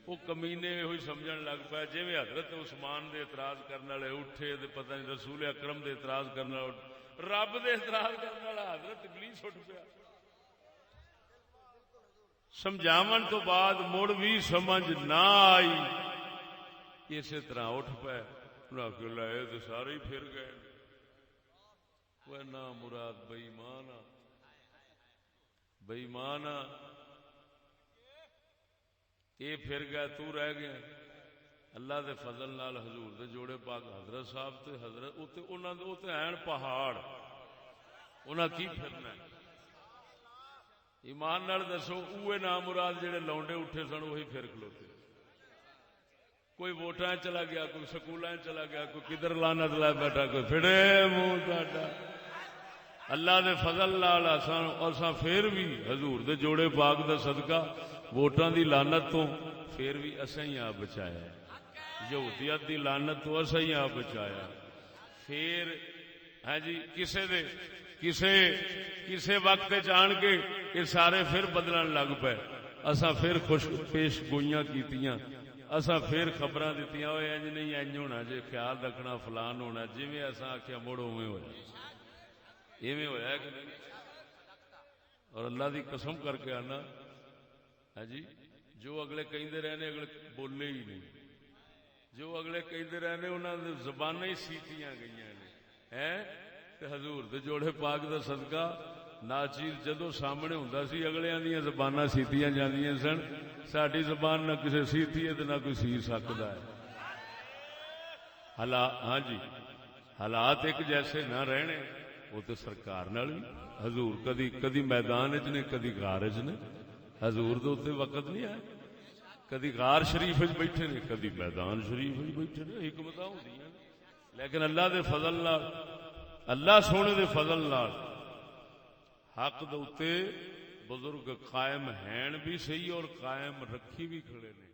وہ کمینے ہوئی سمجھن لگ پے جویں حضرت عثمان دے اعتراض کرنے والے اٹھے تے پتہ نہیں رسول اکرم دے اعتراض کرنے والے رب دے اعتراض کرنے والا حضرت ابلیس اٹھ پیا. سمجھاون تو بعد مڑ بھی سمجھ نہ آئی اسی طرح اٹھ پے انہاں کہ لے تے سارے ہی پھر گئے. وہ نا مراد بے ایمان بے ایمان یہ پھر گیا تو رہ گیا اللہ دے فضل نال حضور دے جوڑے پاک حضرت صاحب تے حضرت انہاں دے اوتے ہیں پہاڑ انہاں کی پھرنا ہے ایمان نال دسو اوے نام مراد جڑے لونڈے اٹھے سن وہی پھر کھلوتے کوئی ووٹاں چلا گیا کوئی سکولاں چلا گیا کوئی کدھر لعنت لائے بیٹھا کوئی پھڑے منہ تہاڈا اللہ دے فضل نال اساں پھر بھی حضور دے جوڑے پاک دا صدقہ ووٹاں دی لعنت تو پھر بھی اساں ہی آپ بچایا یہودیت دی لعنت تو اساں ہی آپ بچایا پھر ہاں جی کسے وقت جان کے یہ سارے پھر بدلن لگ پے اساں پھر خوش پیش گوئیاں کیتیاں اساں پھر خبراں دتیاں اوے انج نہیں انج ہونا جے خیال رکھنا فلان ہونا جویں اساں آکھیا مڑ اوویں ہویا ایویں ہویا کہ نہیں اور اللہ دی قسم کر کے آنا ہاں جی جو اگلے کہندے رہنے اگلے بولے ہی نہیں جو اگلے کہندے رہنے انہاں دی زباناں ہی سیتیاں گئیاں نے ہیں تے حضور دے جوڑے پاک دا صدقہ ناچیز جدو سامنے ہوندا سی اگلیاں دیاں زباناں سیتیاں جاندیاں سن ساڈی زبان نہ کسے سیتی ہے تے نہ کوئی سی سکدا ہے ہاں جی حالات ایک جیسے نہ رہنے وہ تو سرکار نال حضور کدی میدان وچ نے کدی غار وچ نے حضور دے اوتے وقت نہیں آیا کدی غار شریف وچ بیٹھے نے کدی میدان شریف وچ بیٹھے نے حکمتاں ہوندیاں لیکن اللہ دے فضل نال اللہ سونے دے فضل نال حق دے اوتے بزرگ قائم ہیں بھی صحیح اور قائم رکھی بھی کھڑے نے